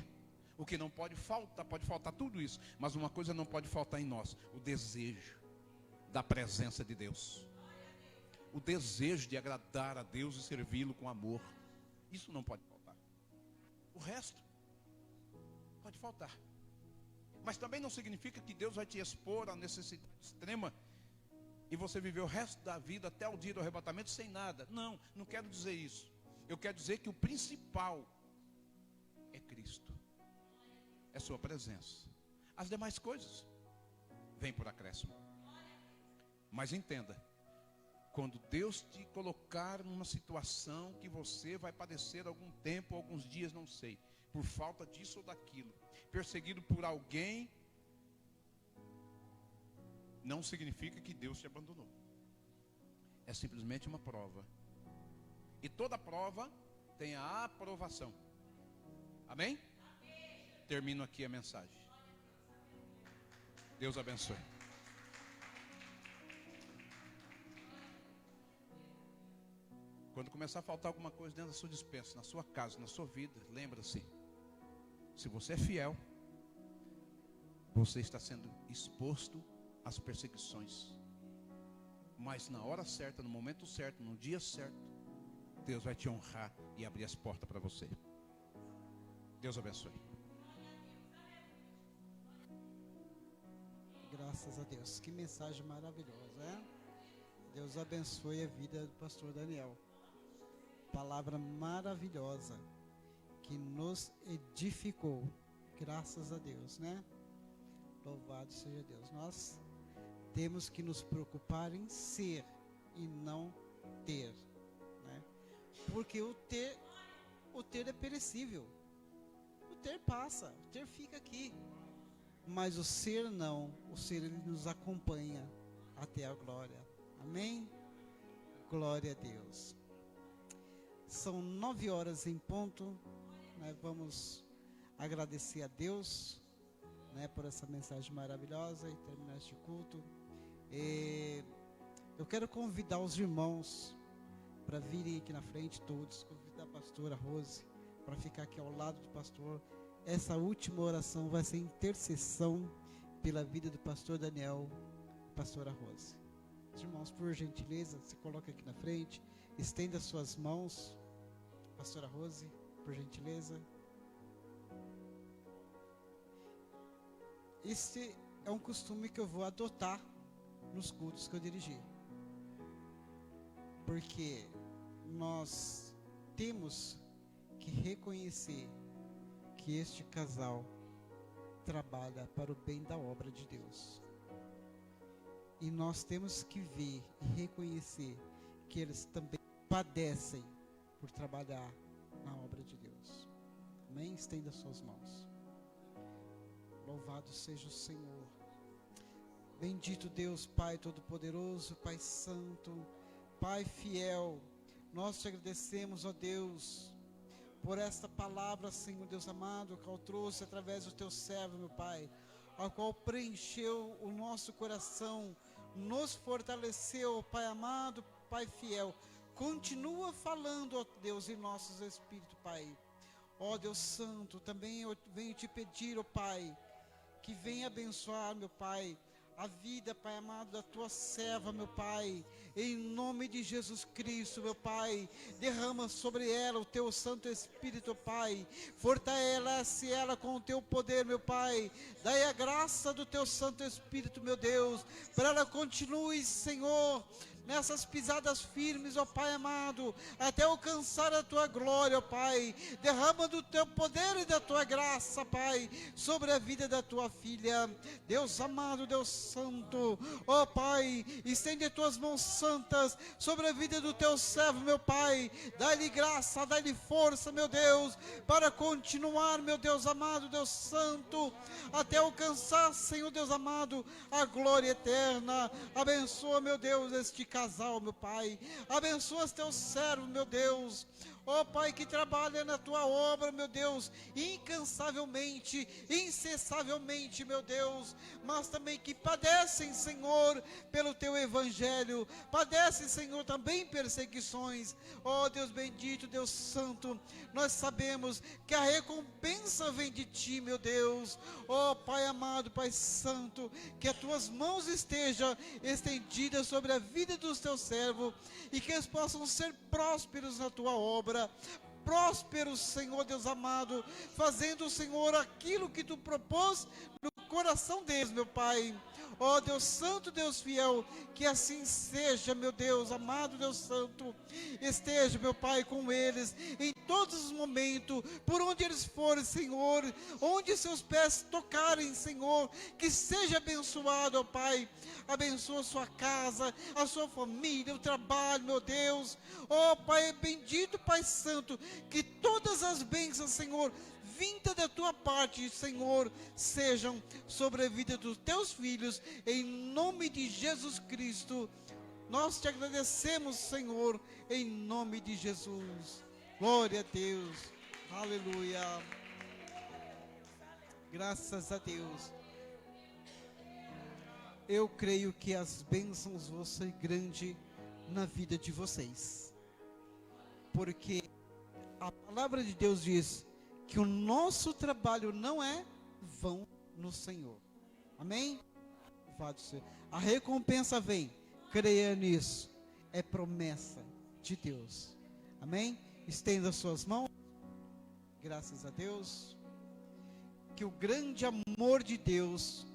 o que não pode faltar tudo isso, mas uma coisa não pode faltar em nós: o desejo da presença de Deus, o desejo de agradar a Deus e servi-lo com amor. Isso não pode faltar. O resto pode faltar, mas também não significa que Deus vai te expor à necessidade extrema e você viver o resto da vida até o dia do arrebatamento sem nada. Não, não quero dizer isso. Eu quero dizer que o principal é Cristo, é sua presença. As demais coisas vêm por acréscimo. Mas entenda, quando Deus te colocar numa situação que você vai padecer algum tempo, alguns dias, não sei, por falta disso ou daquilo, perseguido por alguém, não significa que Deus te abandonou. É simplesmente uma prova. E toda prova tem a aprovação. Amém? Termino aqui a mensagem. Deus abençoe. Quando começar a faltar alguma coisa dentro da sua despensa, na sua casa, na sua vida, lembra-se: se você é fiel, você está sendo exposto às perseguições. Mas na hora certa, no momento certo, no dia certo, Deus vai te honrar e abrir as portas para você. Deus abençoe. Graças Graças a Deus. Que mensagem maravilhosa, né? Deus abençoe a vida do pastor Daniel. Palavra maravilhosa que nos edificou. Graças a Deus, né? Louvado seja Deus. Nós temos que nos preocupar em ser e não ter, né? Porque o ter é perecível. O ter passa, o ter fica aqui. Mas o ser não, o ser ele nos acompanha até a glória. Amém? Glória a Deus. São 9 horas em ponto, né? Vamos agradecer a Deus, né, por essa mensagem maravilhosa e terminar este culto. Eu quero convidar os irmãos para virem aqui na frente, todos, convidar a pastora Rose para ficar aqui ao lado do pastor. Essa última oração vai ser intercessão pela vida do pastor Daniel, pastora Rose. Os irmãos, por gentileza, se coloca aqui na frente, estenda suas mãos, pastora Rose, por gentileza. Esse é um costume que eu vou adotar nos cultos que eu dirigi. Porque nós temos que reconhecer que este casal trabalha para o bem da obra de Deus. E nós temos que ver e reconhecer que eles também padecem por trabalhar na obra de Deus. Amém? Estenda suas mãos. Louvado seja o Senhor. Bendito Deus, Pai Todo-Poderoso, Pai Santo, Pai fiel. Nós te agradecemos, ó Deus, por esta palavra, Senhor Deus amado, que eu trouxe através do teu servo, meu Pai, a qual preencheu o nosso coração, nos fortaleceu, Pai amado, Pai fiel. Continua falando, ó Deus, em nossos espíritos, Pai. Ó Deus Santo, também eu venho te pedir, ó Pai, que venha abençoar, meu Pai, a vida, Pai amado, da tua serva, meu Pai, em nome de Jesus Cristo, meu Pai. Derrama sobre ela o teu Santo Espírito, Pai. Fortalece ela com o teu poder, meu Pai. Dai a graça do teu Santo Espírito, meu Deus, para ela continue, Senhor, nessas pisadas firmes, ó Pai amado, até alcançar a tua glória, ó Pai. Derrama do teu poder e da tua graça, Pai, sobre a vida da tua filha. Deus amado, Deus santo, ó Pai, estende as tuas mãos santas sobre a vida do teu servo, meu Pai. Dá-lhe graça, dá-lhe força, meu Deus, para continuar, meu Deus amado, Deus santo, até alcançar, Senhor Deus amado, a glória eterna. Abençoa, meu Deus, este casal, meu Pai. Abençoa os teus servos, meu Deus. Ó Pai, que trabalha na tua obra, meu Deus, incansavelmente, incessavelmente, meu Deus, mas também que padecem, Senhor, pelo teu evangelho, padecem, Senhor, também perseguições. Ó Deus bendito, Deus santo, nós sabemos que a recompensa vem de ti, meu Deus. Ó Pai amado, Pai santo, que as tuas mãos estejam estendidas sobre a vida dos teus servos e que eles possam ser prósperos na tua obra. Prósperos, Senhor Deus amado, fazendo, Senhor, aquilo que tu propôs no coração deles, meu Pai. Ó Deus santo, Deus fiel, que assim seja, meu Deus amado, Deus santo. Esteja, meu Pai, com eles em todos os momentos, por onde eles forem, Senhor, onde seus pés tocarem, Senhor, que seja abençoado, ó Pai. Abençoa a sua casa, a sua família, o trabalho, meu Deus. Ó Pai bendito, Pai santo, que todas as bênçãos, Senhor, vinda da tua parte, Senhor, sejam sobre a vida dos teus filhos, em nome de Jesus Cristo. Nós te agradecemos, Senhor, em nome de Jesus. Glória a Deus. Aleluia. Graças a Deus. Eu creio que as bênçãos vão ser grandes na vida de vocês. Porque a palavra de Deus diz que o nosso trabalho não é vão no Senhor. Amém? A recompensa vem. Creia nisso. É promessa de Deus. Amém? Estenda suas mãos. Graças a Deus. Que o grande amor de Deus,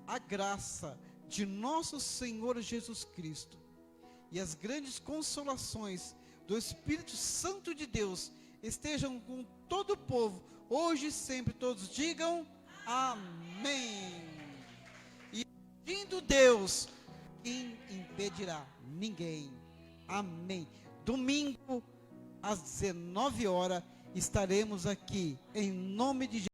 a graça de nosso Senhor Jesus Cristo e as grandes consolações do Espírito Santo de Deus estejam com todo o povo, hoje e sempre. Todos digam amém. E vindo Deus, quem impedirá? Ninguém. Amém. Domingo, às 19 horas, estaremos aqui, em nome de Jesus.